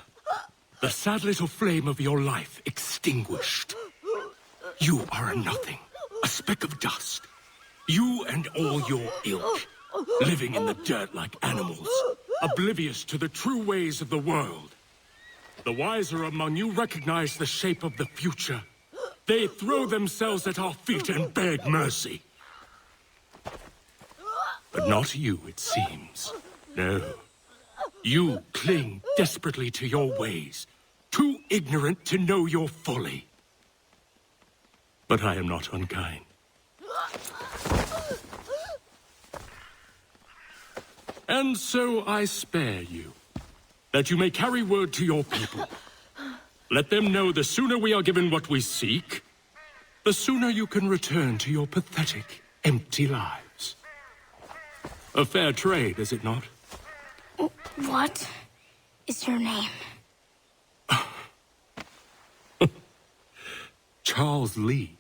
The sad little flame of your life extinguished. You are a nothing, a speck of dust. You and all your ilk, living in the dirt like animals, oblivious to the true ways of the world. The wiser among you recognize the shape of the future. They throw themselves at our feet and beg mercy. But not you, it seems. No. You cling desperately to your ways, too ignorant to know your folly. But I am not unkind. And so I spare you, that you may carry word to your people. Let them know the sooner we are given what we seek, the sooner you can return to your pathetic, empty lives. A fair trade, is it not? What is your name? Charles Lee.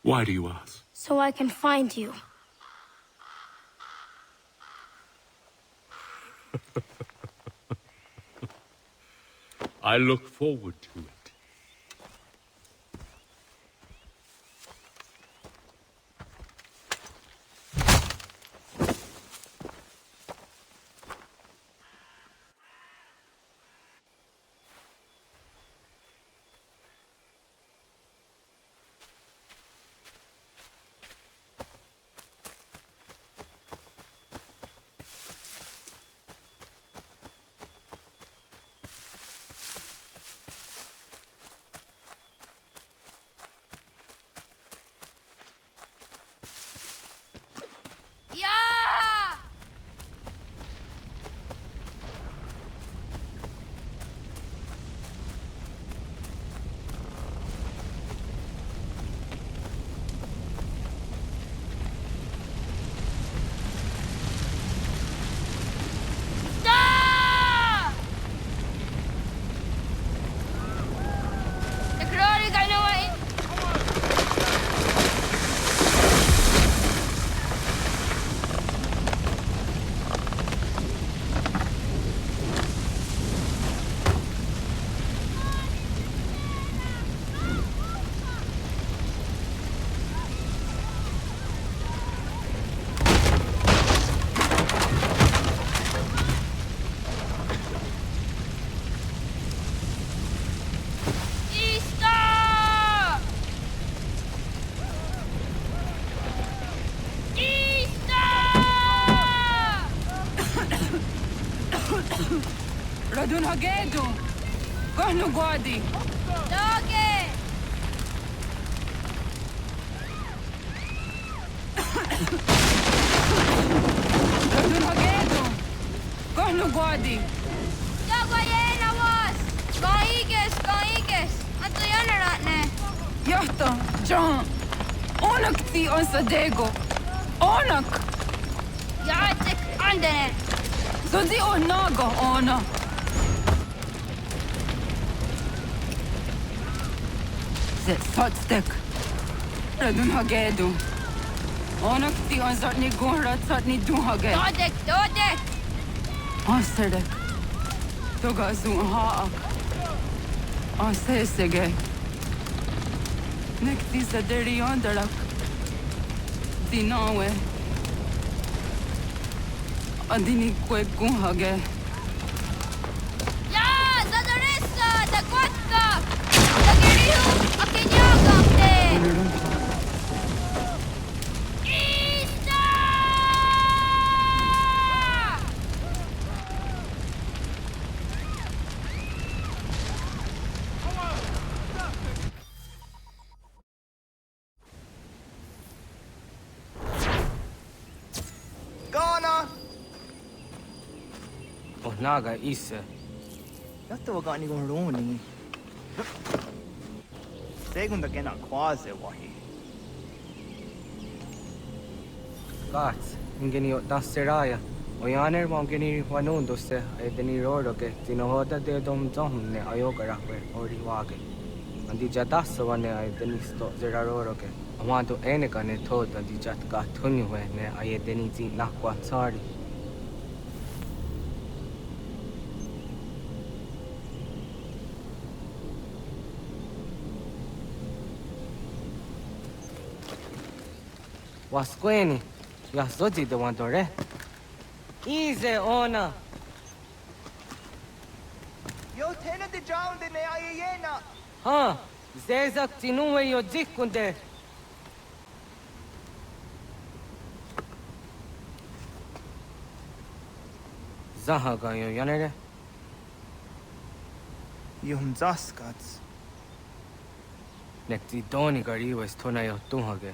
Why do you ask? So I can find you. I look forward to it. Radun Hagedu! Kohnu Gwadi! Doge! Radun Hagedu! Kohnu Gwadi! Dagwayena was! Kaiges! Anto yanaratne! Yahta, John! Onak ti on Sadego! Onak! Yatik andene! Zodi o naga ona! Zet Sotstek! Radun Hagedu! Onak ti on Zotni Gunra Zotni Duhage! Dodek! Osterdek! Toga Zun Haak! Ostesege! Nek ti Saderi Onderak! Dinawe! Adini Kwe Gunhage! Ya! Zadarissa! Dagwatka! Dagiriu! Akinyagamte! Naga isa. Yato wa gani gon roni. Segunda kena quase wahi. Gats, ingeni dasseraya. Oyaner mongeni wanundo se edeni roro ke tinohoda de dom domne ayogara we oriwage. Andi jadasa wane edeni sto zeraroro ke. Amando enega ne toda di jatka tunywe ne ayedeni zi nakwa tsari. Wasqueni, Yasodi the Wandore. Easy, Ona. Yo, Tena the drowned in the Ayena. Huh? Zezak Tinuwe yo Dikunde. Zahaga yo Yanere. Yum Zaskats. Nekti Doni Gari was Tonayo Tunhage.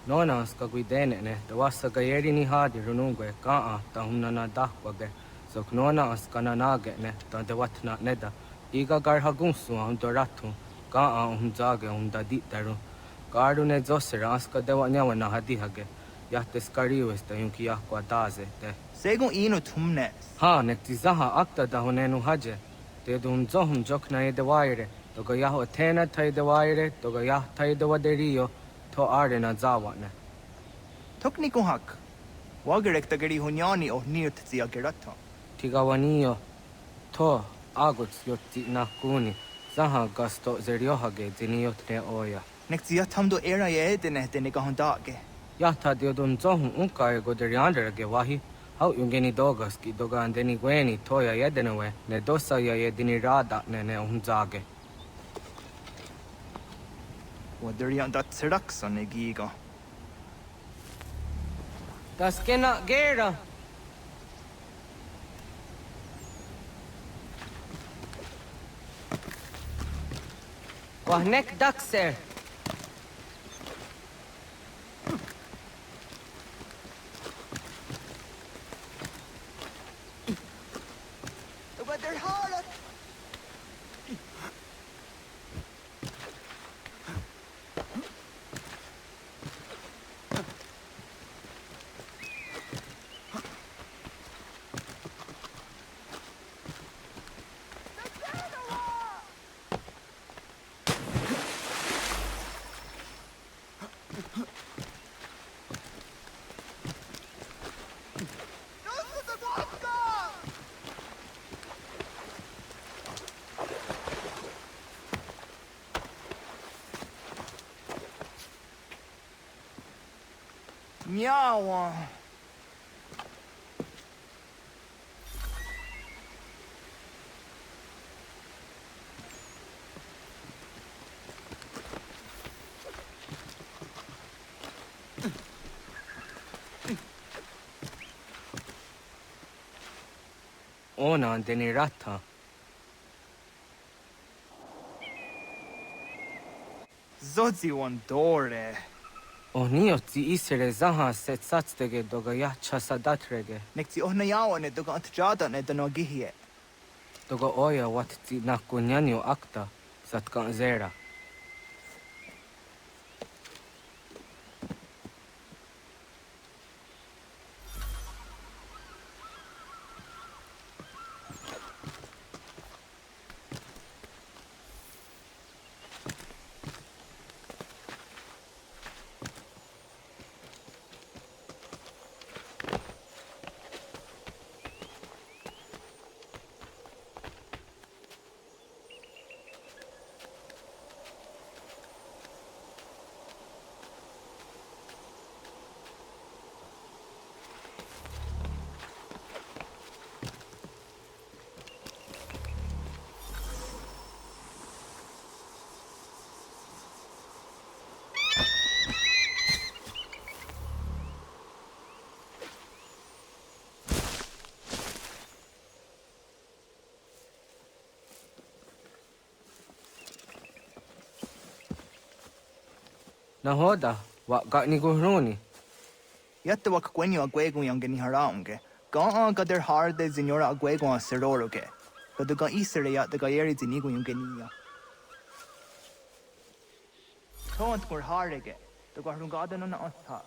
Nona ska guidene ne da wasa gayeri ni hadi runungwe kaa ta hunana dakwage so knona askana nage ne ta de watna neda iga gar hagunsu on doratu kaa on jage on da ditaru garu ne zosera aska de wanya na hadi hage yahte skari westa yunki yakwa daze te segun ino tumne ha nekti zaha akta da honenu haje te dun zohum jokna e de waire to ga yaho tena tai de waire to ga yah tai de waderio to arena zawane. Tokni kuhak. Wagerek tagari hunyani o nirt zia gerato. Tigawanio. To aguts yotti na kuni. Zaha gasto zeriohage ziniotne oya. Nekzia tamdo era ye dene dene gahondage. Yata diodun zohun unka ego derianderage wahi. Hau yungeni dogas ki dogan deni gweni toya yedenewe. Ne dosa ya yedini rada ne unzage. Waderian dat serakson egiga. Das kena gera. Wahnek dakser. Wader halat. Miawa. ona deni rata. Zodzi one dore. Onio ti isere zaha set satstege doga yacha sadatrege. Nekti ohnayawa ne doga antjada ne danogihie. Doga oya wat ti nakunyanyo akta satkan zera. Nahoda, wa ga ni guhruni. Yatta wak kwenyo agwego yange ni haraunge. Ga gader harde zinora agwego a seroroge. Gaduga isere yatta gayeri zinigo yange niya. Tont kur harege. Duga harungada no na otta.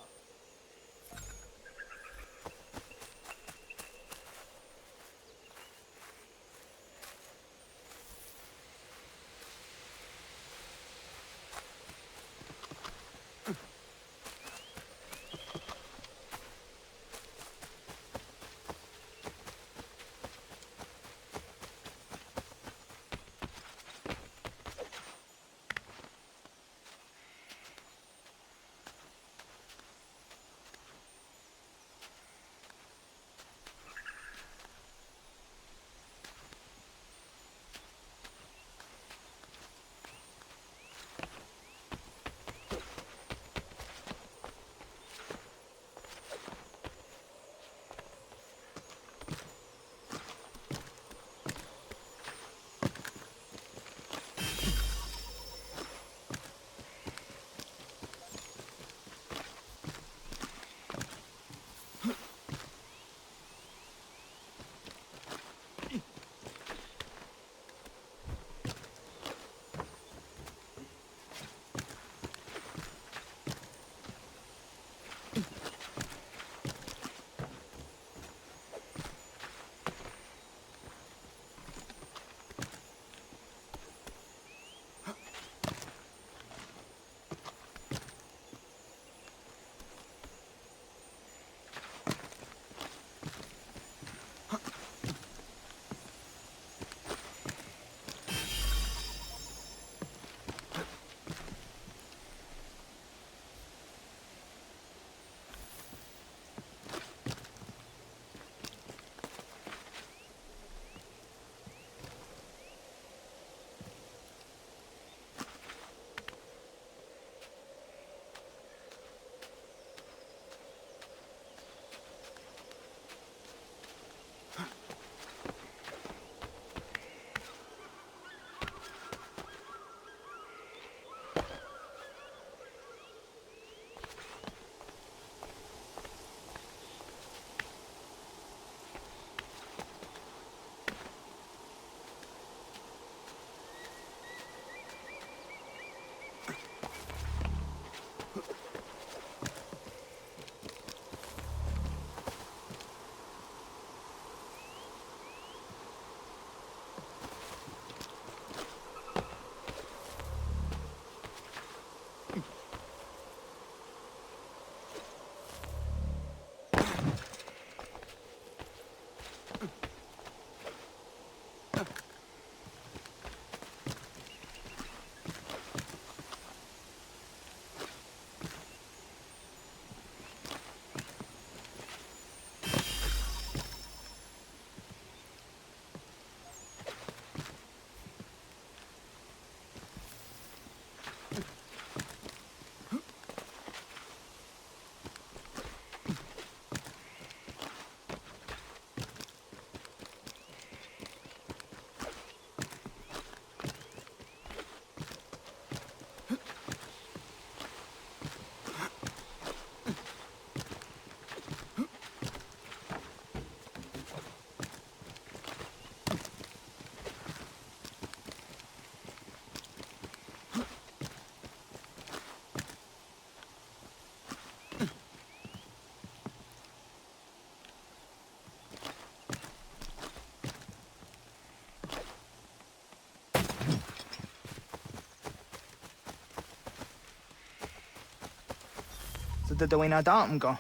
the way na dam go.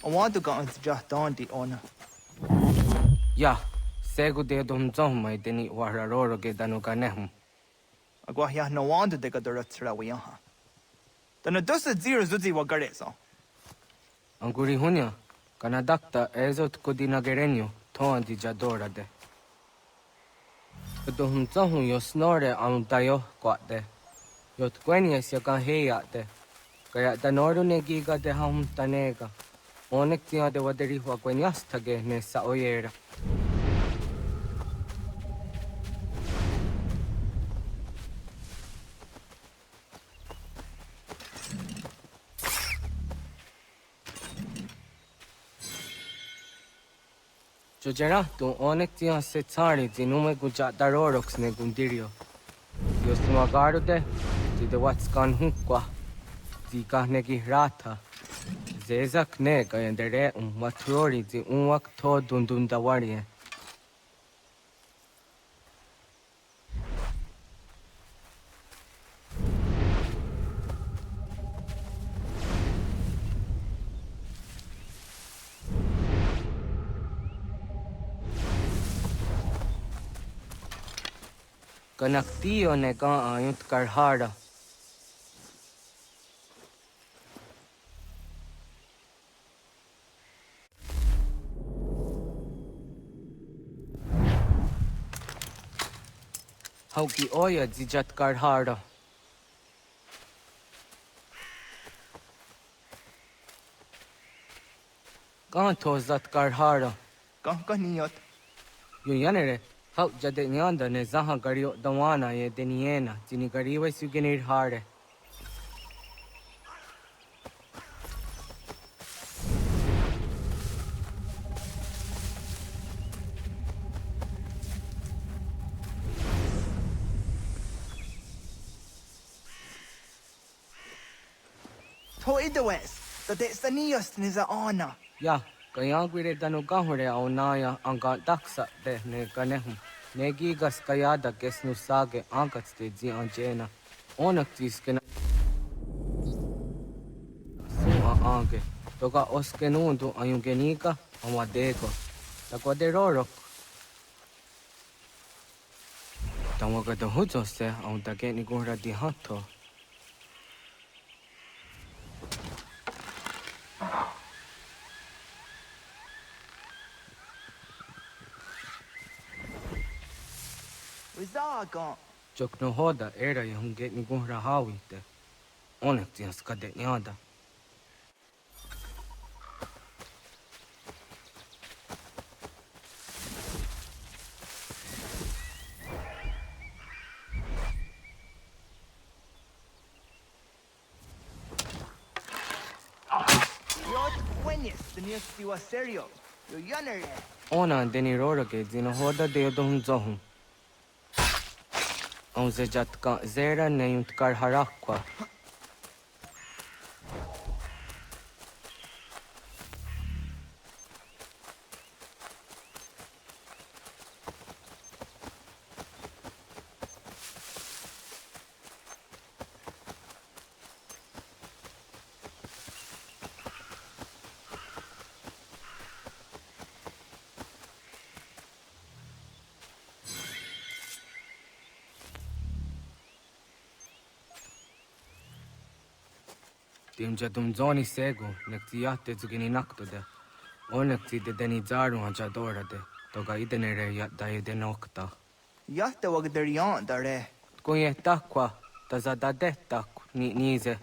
I want to go into just down the honor. Yeah, segu de dum zom mai deni wararo ge danu ganehum. Agwa ya no want to take a direct way on. Then a dozen zero zuzi wa gareso. Anguri hunya, kanadakta ezot kudina gerenyo, toan di jadora de. Dum zom yo snore am dayo kwate. Yot kwenya sia kan heya de. Kaya danoru ne giga de ham tanega. Onek tia de waderi wa kwenyas tage ne sa oyera. Jojera tu onek tia se tsari zinume guja darorox ne gundirio. Yosmagaru de de watskan hukwa. Zika negi rata. Zezak ne gayandere matrori zi unwak to dundun dawarie. Kanaktiyo ne ka ayut karhara. Hauki oya zijat karhara. Kahan to zat karhara. Niyot. Yun yanere. Hau jade nyanda ne zaha gario dawana ye deniena. Jini gariwe sugenir hare. Toidawes, the Destanios Niza Ana. Ya, kayagwire danu gahure aunaya anga daksa de ne ganehum. Negigas kayada kesnu sage angats de zi anjena. Onak tiskena. Sua ange. Toga oskenundu ayungenika amadeko. Takwaderorok. Tamaga da hujose aun dageni gora di hato. Jokno hoda era yung get ni gora hawite. Onek tias kade nyada. Ona deni rora ke zino hoda de dum zohum. On se jatka zera ne yunt kar harakwa. Tim jadum zoni sego, nektiate zugini naktude. Onekti de deni zaru anjadora de. Toga idenere yat dae de nokta. Yatte wagderian dare. Kunye takwa, tazadade tak ni nize.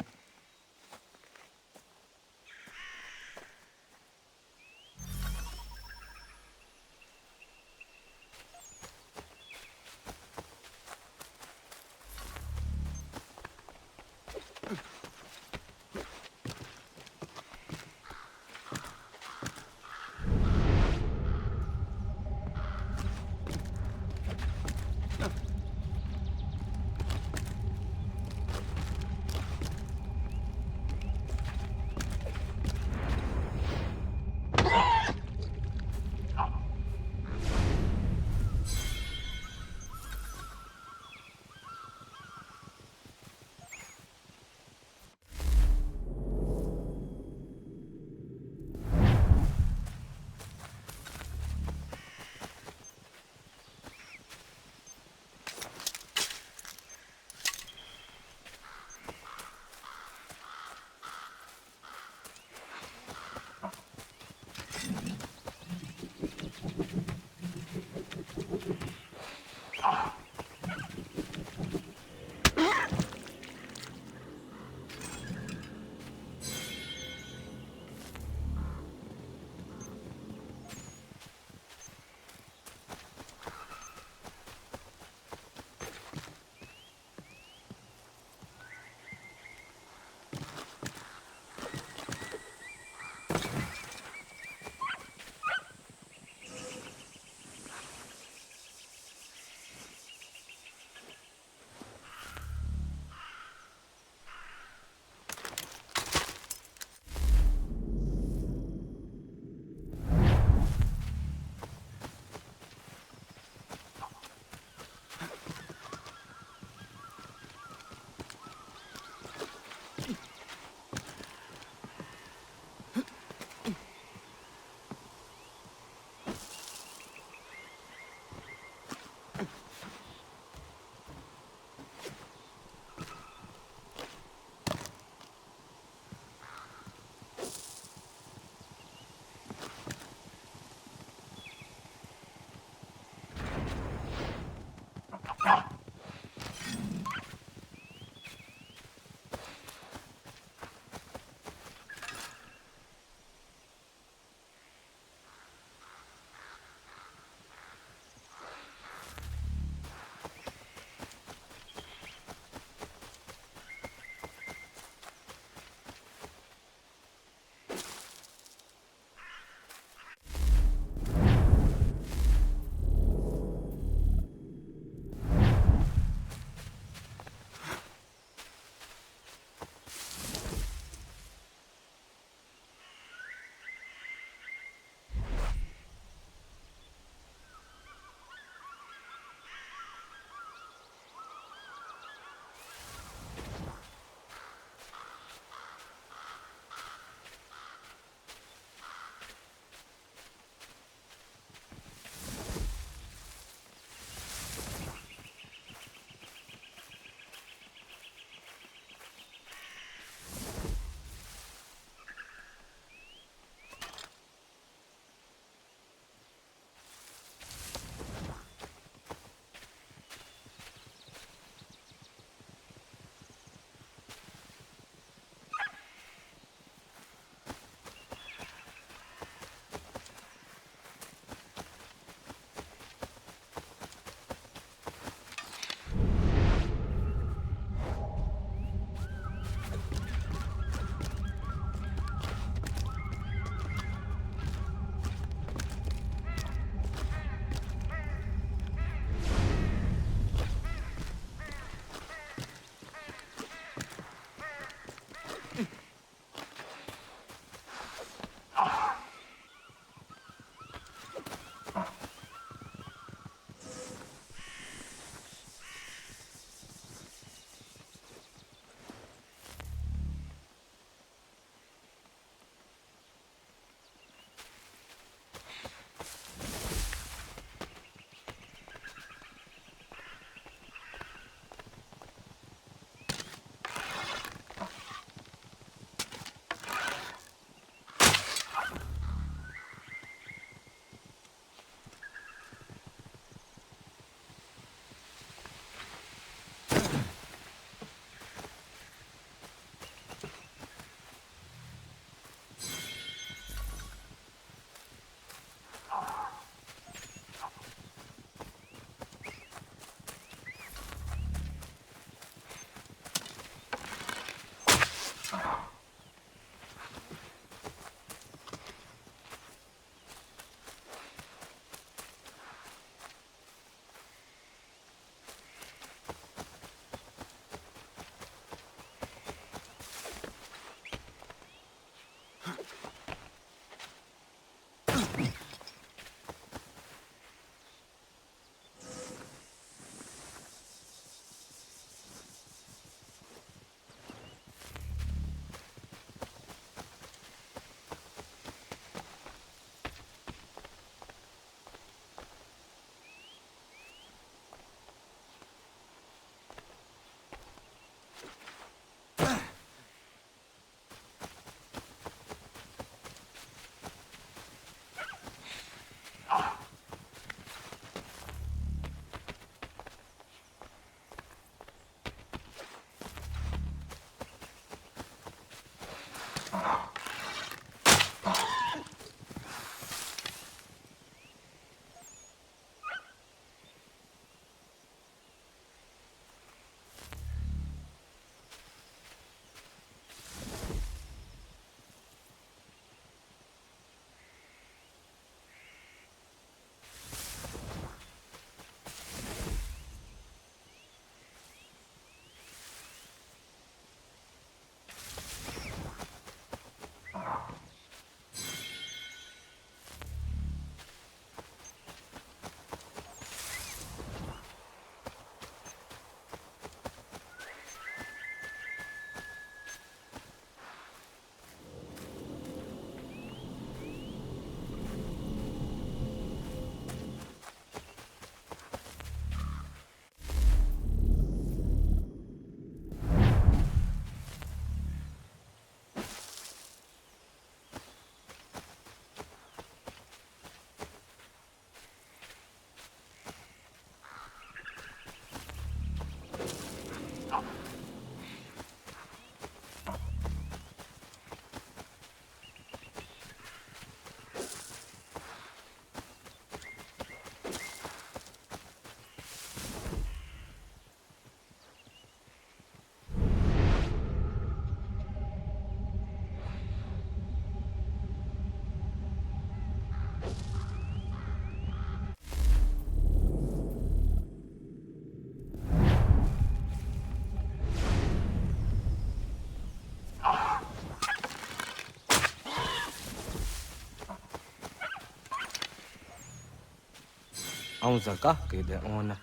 Ông già cá kì để on nè.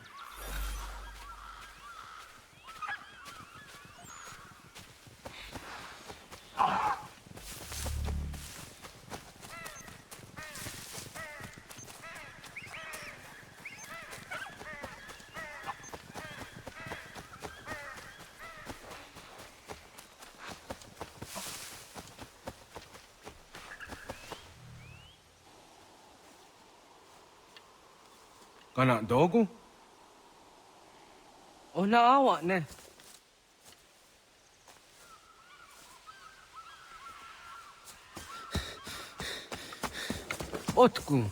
Kana dogu? Oh, naawa na. Otku.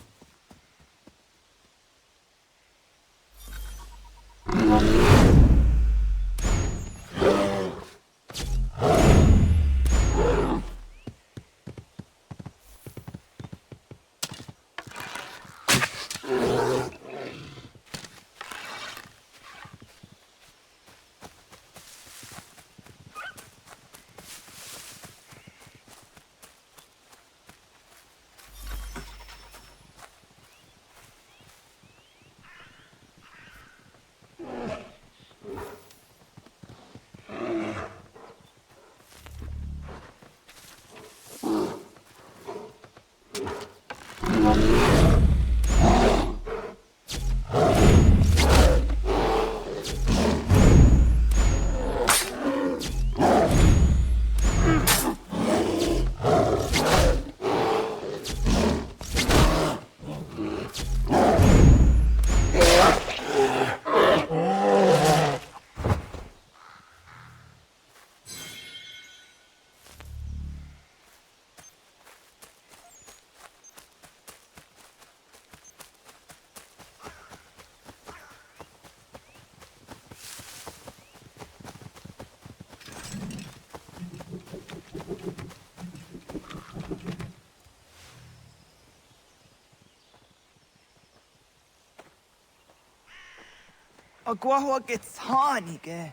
Agua gets honey, ke.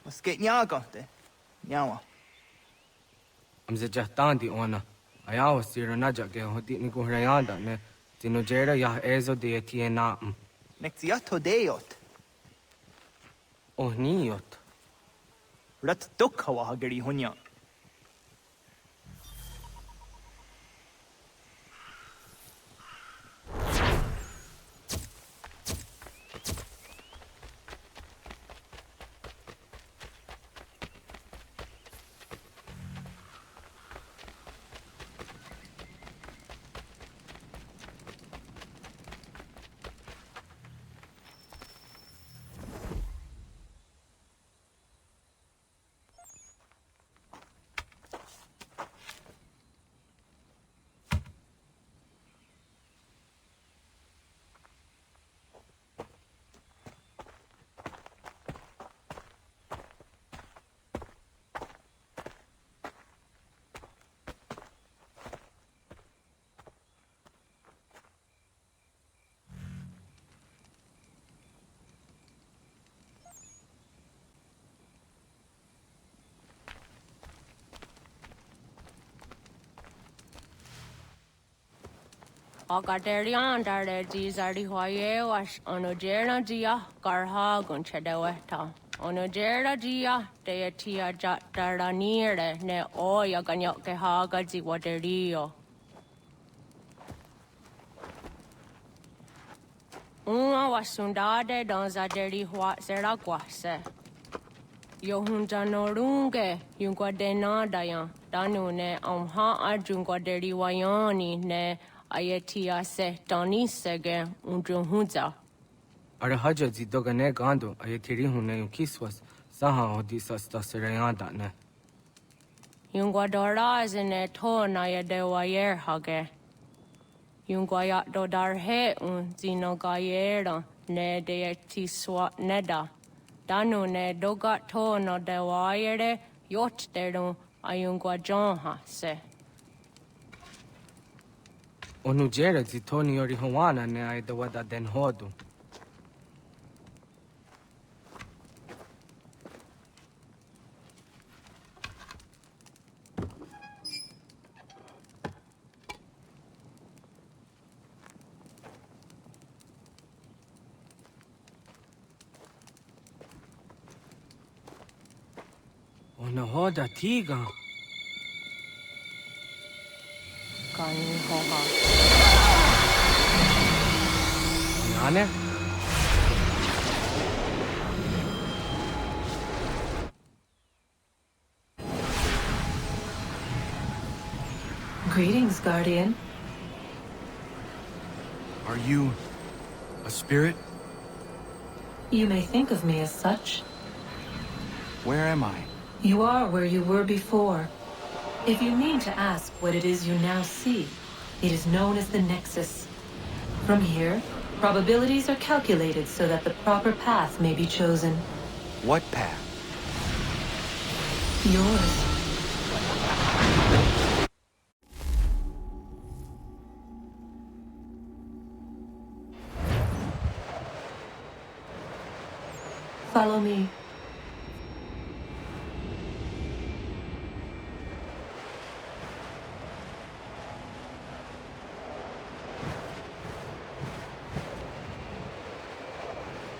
Was geht nyaga de? Nyawa. Am ze jahtan di ona. Aya was zero naja ge hoti ni ko hrayanda ne tino jera ya ezo de tiena. Nekziato deot. Oh niot. Rat dukha hageri hunya. Agaderian dare dizari hoye was onojera dia garha gunchedeweta. Onojera dia deatia jaranire ne oya ganyoke haga ziwaderio. Uma wasundade donzaderi hua zeraguase. Yohunja norunge yungwadena dayan danune amha arjungwaderi wayani ne Ayatia se Doni Sege Undruhunza. Arahaja zidogane gando ayatiri hune kiswas saha odisa staserayanda ne. Yungwadora zine to na yadewayer hage. Yungwayat dodar he un zinogayera ne deeti swat neda. Danu ne dogat to no dewayere yot deru ayungwajonha se. Onujera zitoni yori hawana ne aidawada den hodu. Ona hoda tiga. Kani hoha. Nane? Greetings, Guardian. Are you a spirit? You may think of me as such. Where am I? You are where you were before. If you mean to ask what it is you now see, it is known as the Nexus. From here, probabilities are calculated so that the proper path may be chosen. What path? Yours. Follow me.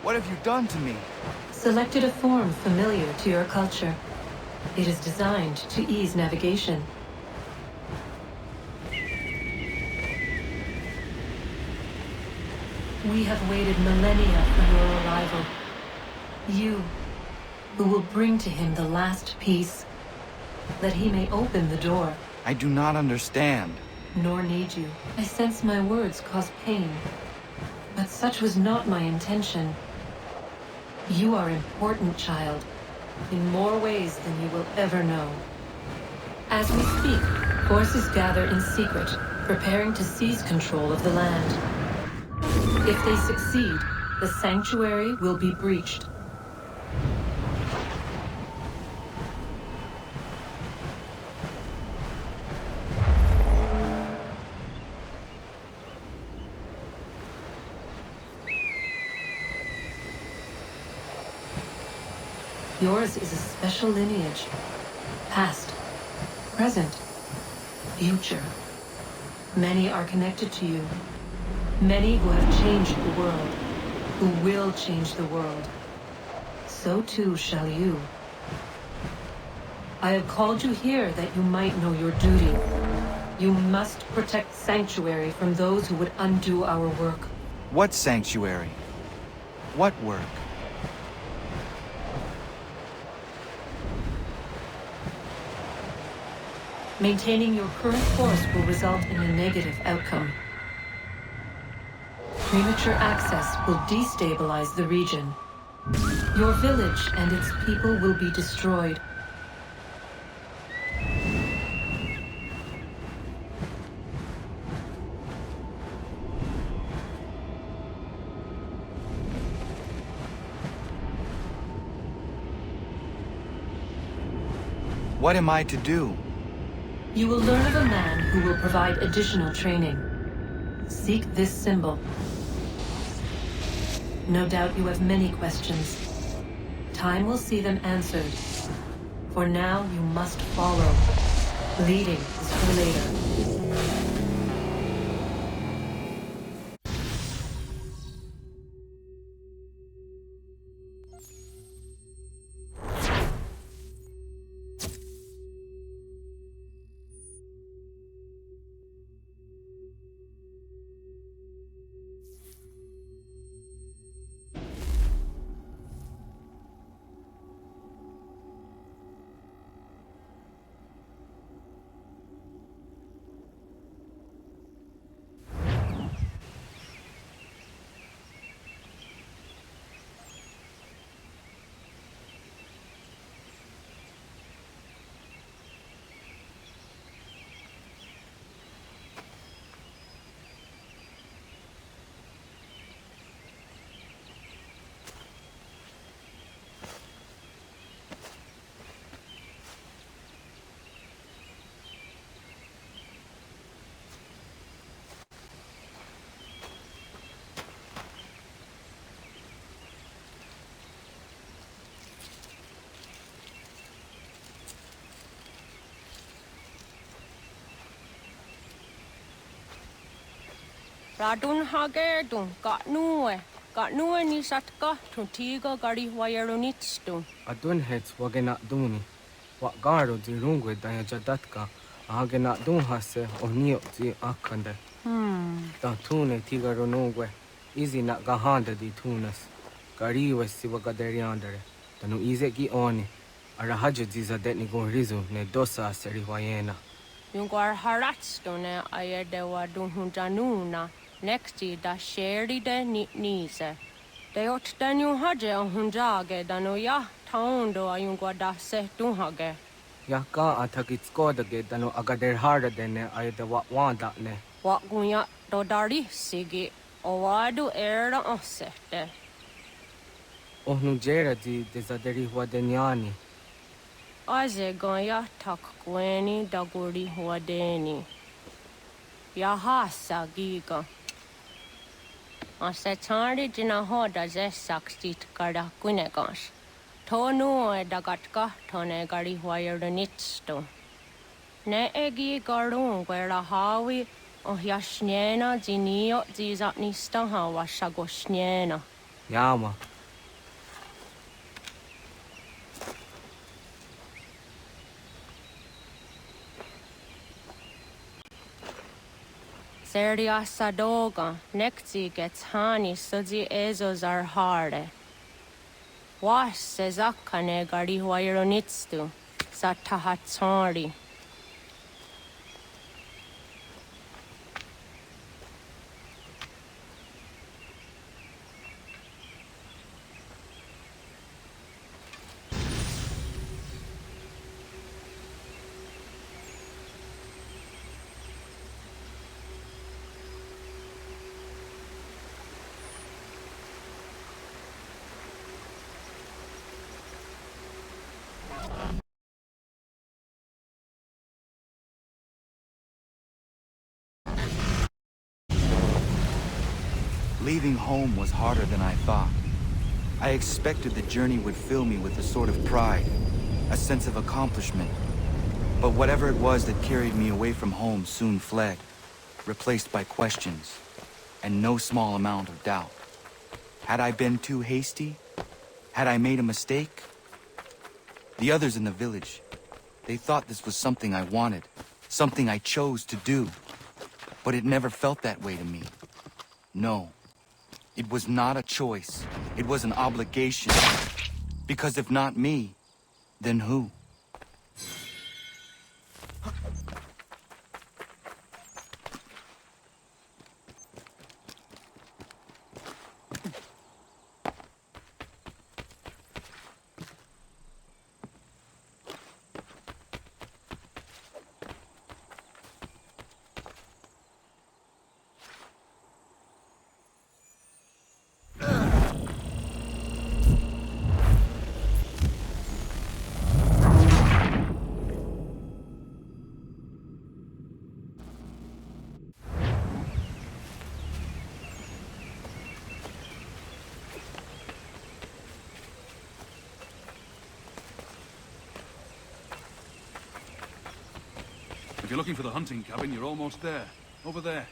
What have you done to me? Selected a form familiar to your culture. It is designed to ease navigation. We have waited millennia for your arrival. You, who will bring to him the last piece, that he may open the door. I do not understand. Nor need you. I sense my words cause pain. But such was not my intention. You are important, child, in more ways than you will ever know. As we speak, forces gather in secret, preparing to seize control of the land. If they succeed, the sanctuary will be breached. Yours is a special lineage. Past, present, future. Many are connected to you. Many who have changed the world, who will change the world. So too shall you. I have called you here that you might know your duty. You must protect Sanctuary from those who would undo our work. What sanctuary? What work? Maintaining your current course will result in a negative outcome. Premature access will destabilize the region. Your village and its people will be destroyed. What am I to do? You will learn of a man who will provide additional training. Seek this symbol. No doubt you have many questions. Time will see them answered. For now, you must follow. Leading is for later. Radun hagerdun, got nue ni satka, tuntiga gari wayarunitstu. Adun hets wagena duni. Wa garo di rungwe danya jadatka. Ahagena dun hase onio di akande. Da tune tiga ronungwe. Izi na gahanda di tunas. Gariwe si wagaderiandere. Tanu ize gi oni. Arahaja di zadetni gon rizu ne dosa seri wayena. Yungar haratstone ayadewa dun hunjanuna. Nexti da sheri de nitnise. De ot danu haje on hunjage danu ya taundo ayungwa da se dunhage. Ya ka atakitskoda danu agader harda dene ayadewa wanda ne. Wat gunya do dari sigi owadu era osete. Ohnu jera di dezaderi huadenyani. Aze gonya tak gweni daguri huadeni. Ya hasa giga. Ase tari jina hoda ze sakstit kada kunegas. Tonu e dagatka tone gari huayernitsto. Ne egi garun gwera hawi o yashnena zinio zizapnista hawa shagoshnena. Yama. Serdia sadoga, nekti gets hani suzi ezos are harde. Was sezakane gari huayronitstu, satahatsari. Leaving home was harder than I thought. I expected the journey would fill me with a sort of pride, a sense of accomplishment. But whatever it was that carried me away from home soon fled, replaced by questions, and no small amount of doubt. Had I been too hasty? Had I made a mistake? The others in the village, they thought this was something I wanted, something I chose to do. But it never felt that way to me. No, it was not a choice. It was an obligation. Because if not me, then who? If you're looking for the hunting cabin, you're almost there. Over there.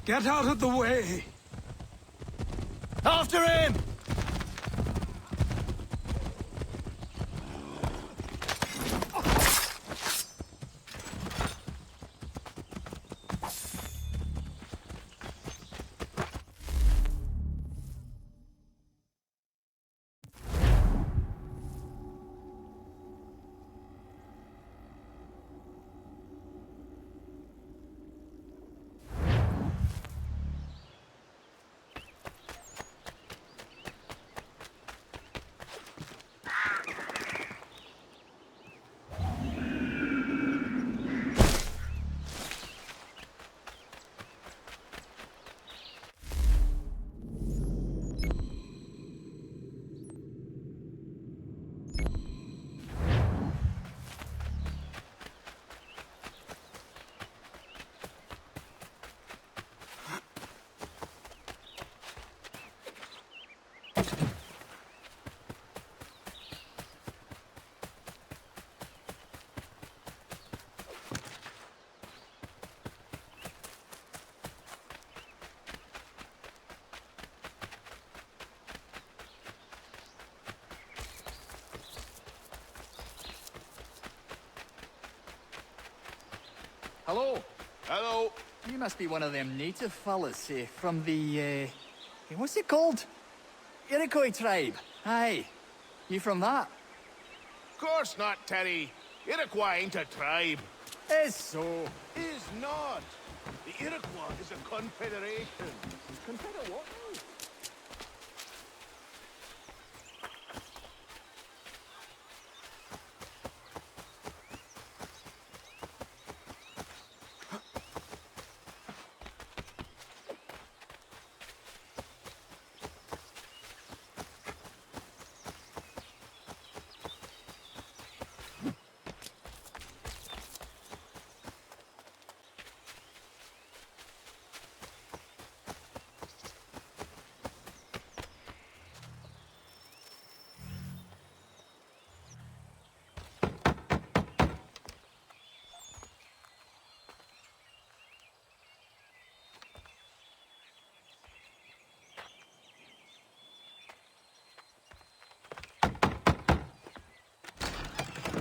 Get out of the way! After him! Hello. Hello. You must be one of them native fellas from the, what's it called? Iroquois tribe. Aye. You from that? Of course not, Terry. Iroquois ain't a tribe. Is so. Is not. The Iroquois is a confederation. Confederate what?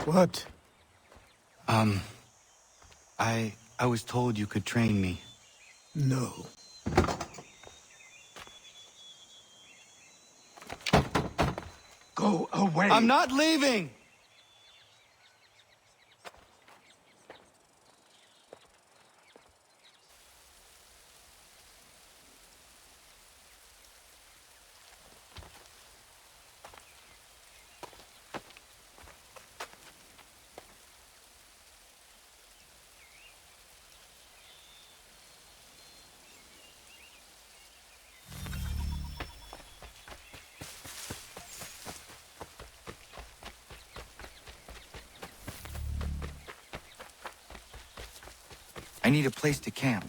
What? I was told you could train me. No. Go away! I'm not leaving! I need a place to camp.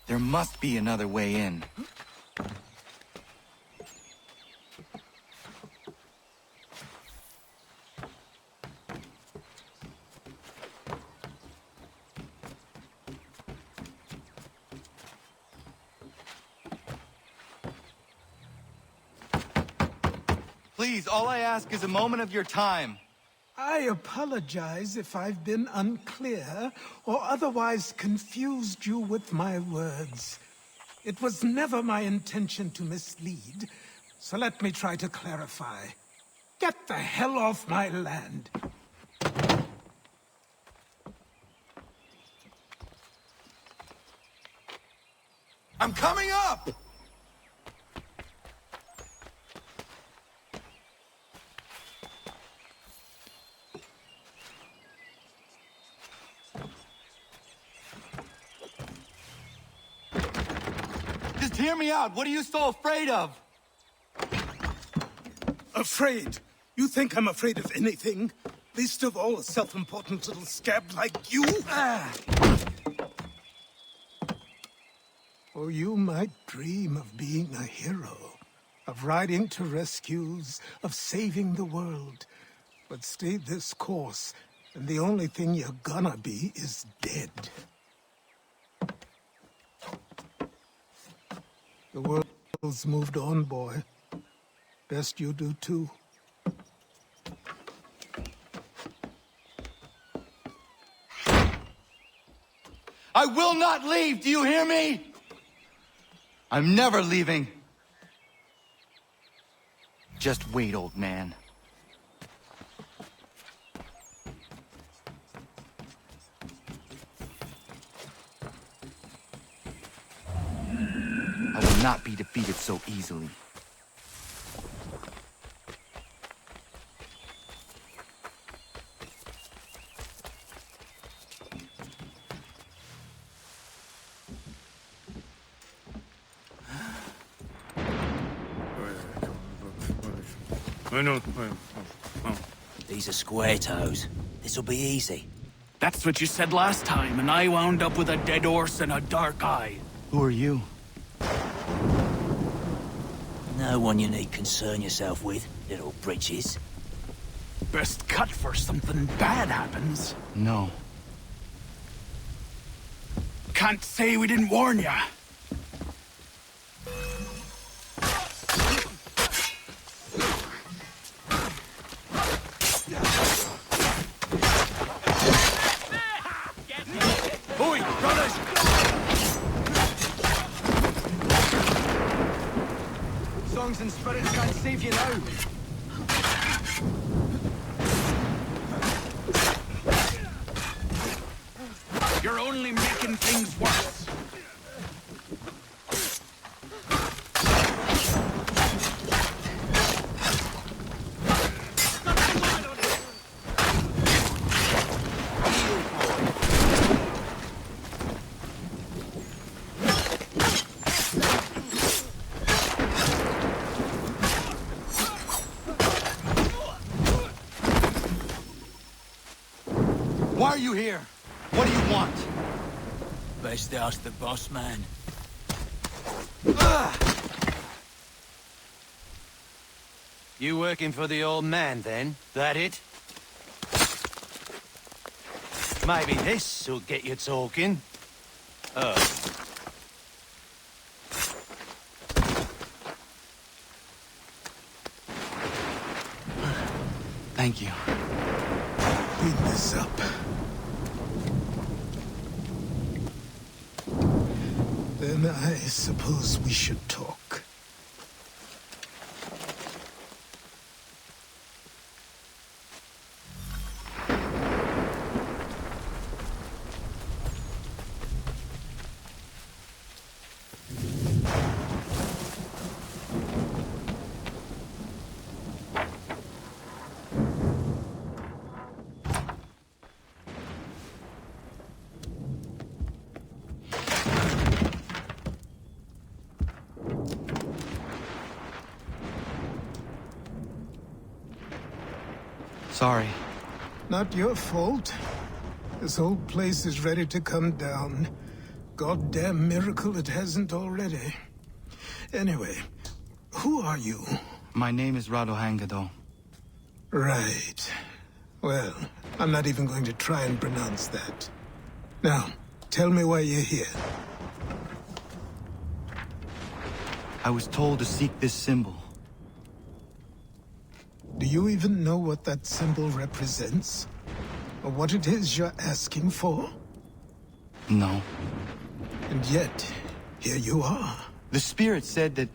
There must be another way in. Please, all I ask is a moment of your time. I apologize if I've been unclear or otherwise confused you with my words. It was never my intention to mislead, so let me try to clarify. Get the hell off my land! I'm coming up! Just hear me out. What are you so afraid of? Afraid? You think I'm afraid of anything? Least of all a self-important little scab like you? Or you might dream of being a hero, of riding to rescues, of saving the world. But stay this course, and the only thing you're gonna be is dead. The world's moved on, boy. Best you do too. I will not leave, do you hear me? I'm never leaving. Just wait, old man. I will not be defeated so easily. These are square toes. This'll be easy. That's what you said last time, and I wound up with a dead horse and a dark eye. Who are you? No one you need concern yourself with, little britches. Best cut for something bad happens. No. Can't say we didn't warn ya. Songs and spirits can't save you now. You're only making things worse. Why are you here? What do you want? Best ask the boss man. You working for the old man, then? That it? Maybe this'll get you talking. Oh. Thank you. Clean this up. Then I suppose we should talk. Sorry. Not your fault. This whole place is ready to come down. Goddamn miracle it hasn't already. Anyway, who are you? My name is Radohangado. Right. Well, I'm not even going to try and pronounce that. Now, tell me why you're here. I was told to seek this symbol. Do you even know what that symbol represents? Or what it is you're asking for? No. And yet, here you are. The spirit said that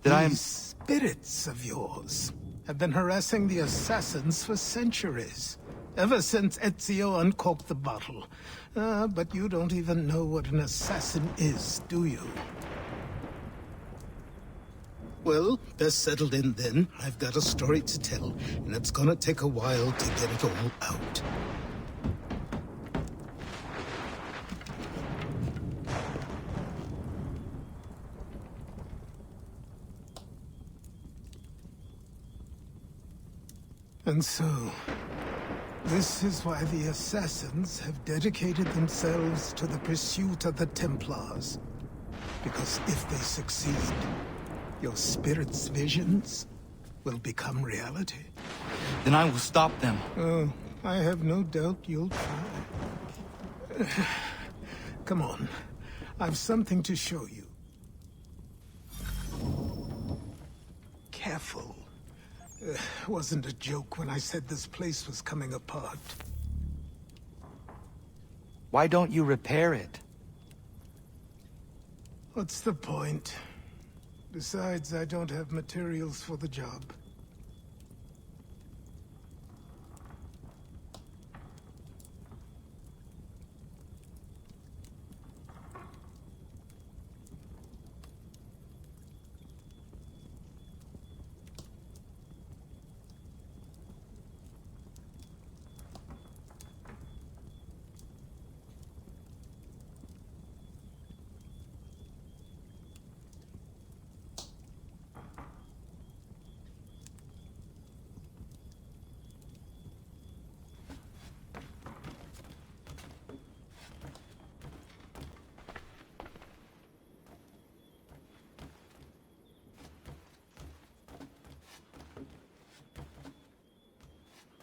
I am... These spirits of yours have been harassing the assassins for centuries. Ever since Ezio uncorked the bottle. But you don't even know what an assassin is, do you? Well, best settled in then. I've got a story to tell, and it's gonna take a while to get it all out. And so, this is why the Assassins have dedicated themselves to the pursuit of the Templars. Because if they succeed, your spirit's visions will become reality. Then I will stop them. Oh, I have no doubt you'll try. Come on. I've something to show you. Careful. Wasn't a joke when I said this place was coming apart. Why don't you repair it? What's the point? Besides, I don't have materials for the job.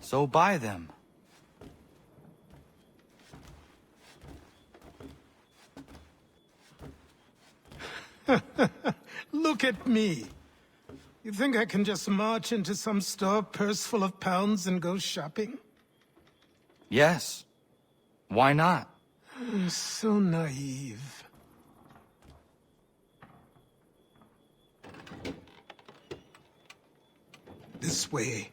So buy them. Look at me. You think I can just march into some store, purse full of pounds, and go shopping? Yes. Why not? I'm so naive. This way.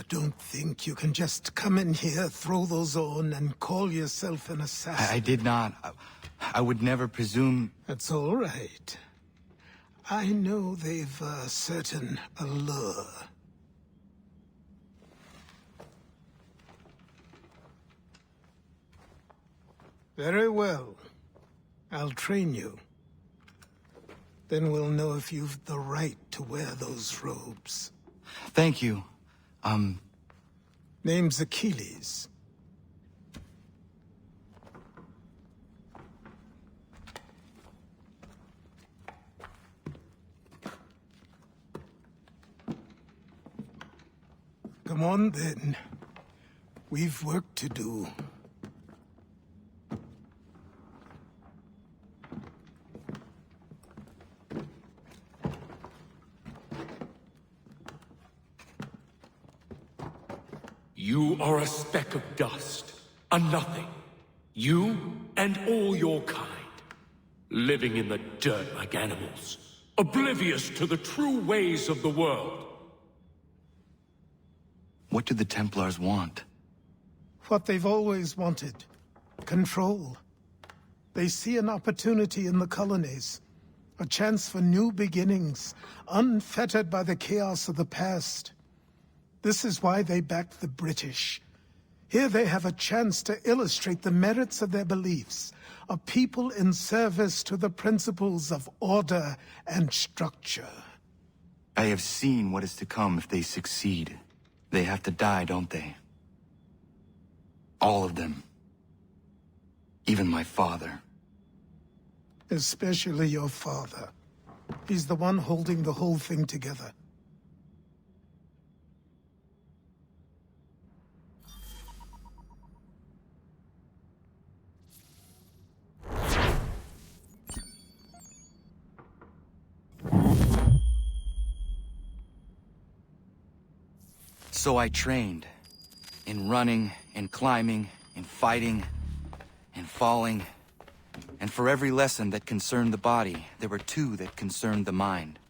Don't think you can just come in here, throw those on, and call yourself an assassin. I did not. I would never presume... That's all right. I know they've a certain allure. Very well. I'll train you. Then we'll know if you've the right to wear those robes. Thank you. Name's Achilles. Come on, then. We've work to do. You are a speck of dust, a nothing. You and all your kind. Living in the dirt like animals. Oblivious to the true ways of the world. What do the Templars want? What they've always wanted. Control. They see an opportunity in the colonies. A chance for new beginnings, unfettered by the chaos of the past. This is why they backed the British. Here they have a chance to illustrate the merits of their beliefs. A people in service to the principles of order and structure. I have seen what is to come if they succeed. They have to die, don't they? All of them. Even my father. Especially your father. He's the one holding the whole thing together. So I trained. In running, in climbing, in fighting, in falling. And for every lesson that concerned the body, there were two that concerned the mind.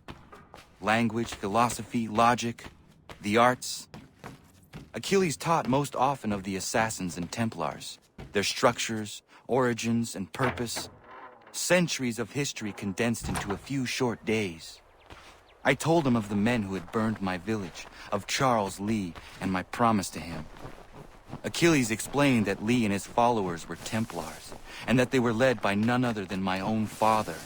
Language, philosophy, logic, the arts. Achilles taught most often of the Assassins and Templars, their structures, origins, and purpose. Centuries of history condensed into a few short days. I told him of the men who had burned my village, of Charles Lee, and my promise to him. Achilles explained that Lee and his followers were Templars, and that they were led by none other than my own father.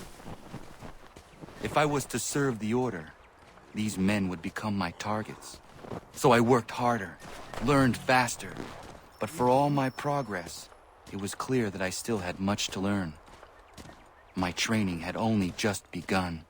If I was to serve the Order, these men would become my targets. So I worked harder, learned faster, but for all my progress, it was clear that I still had much to learn. My training had only just begun.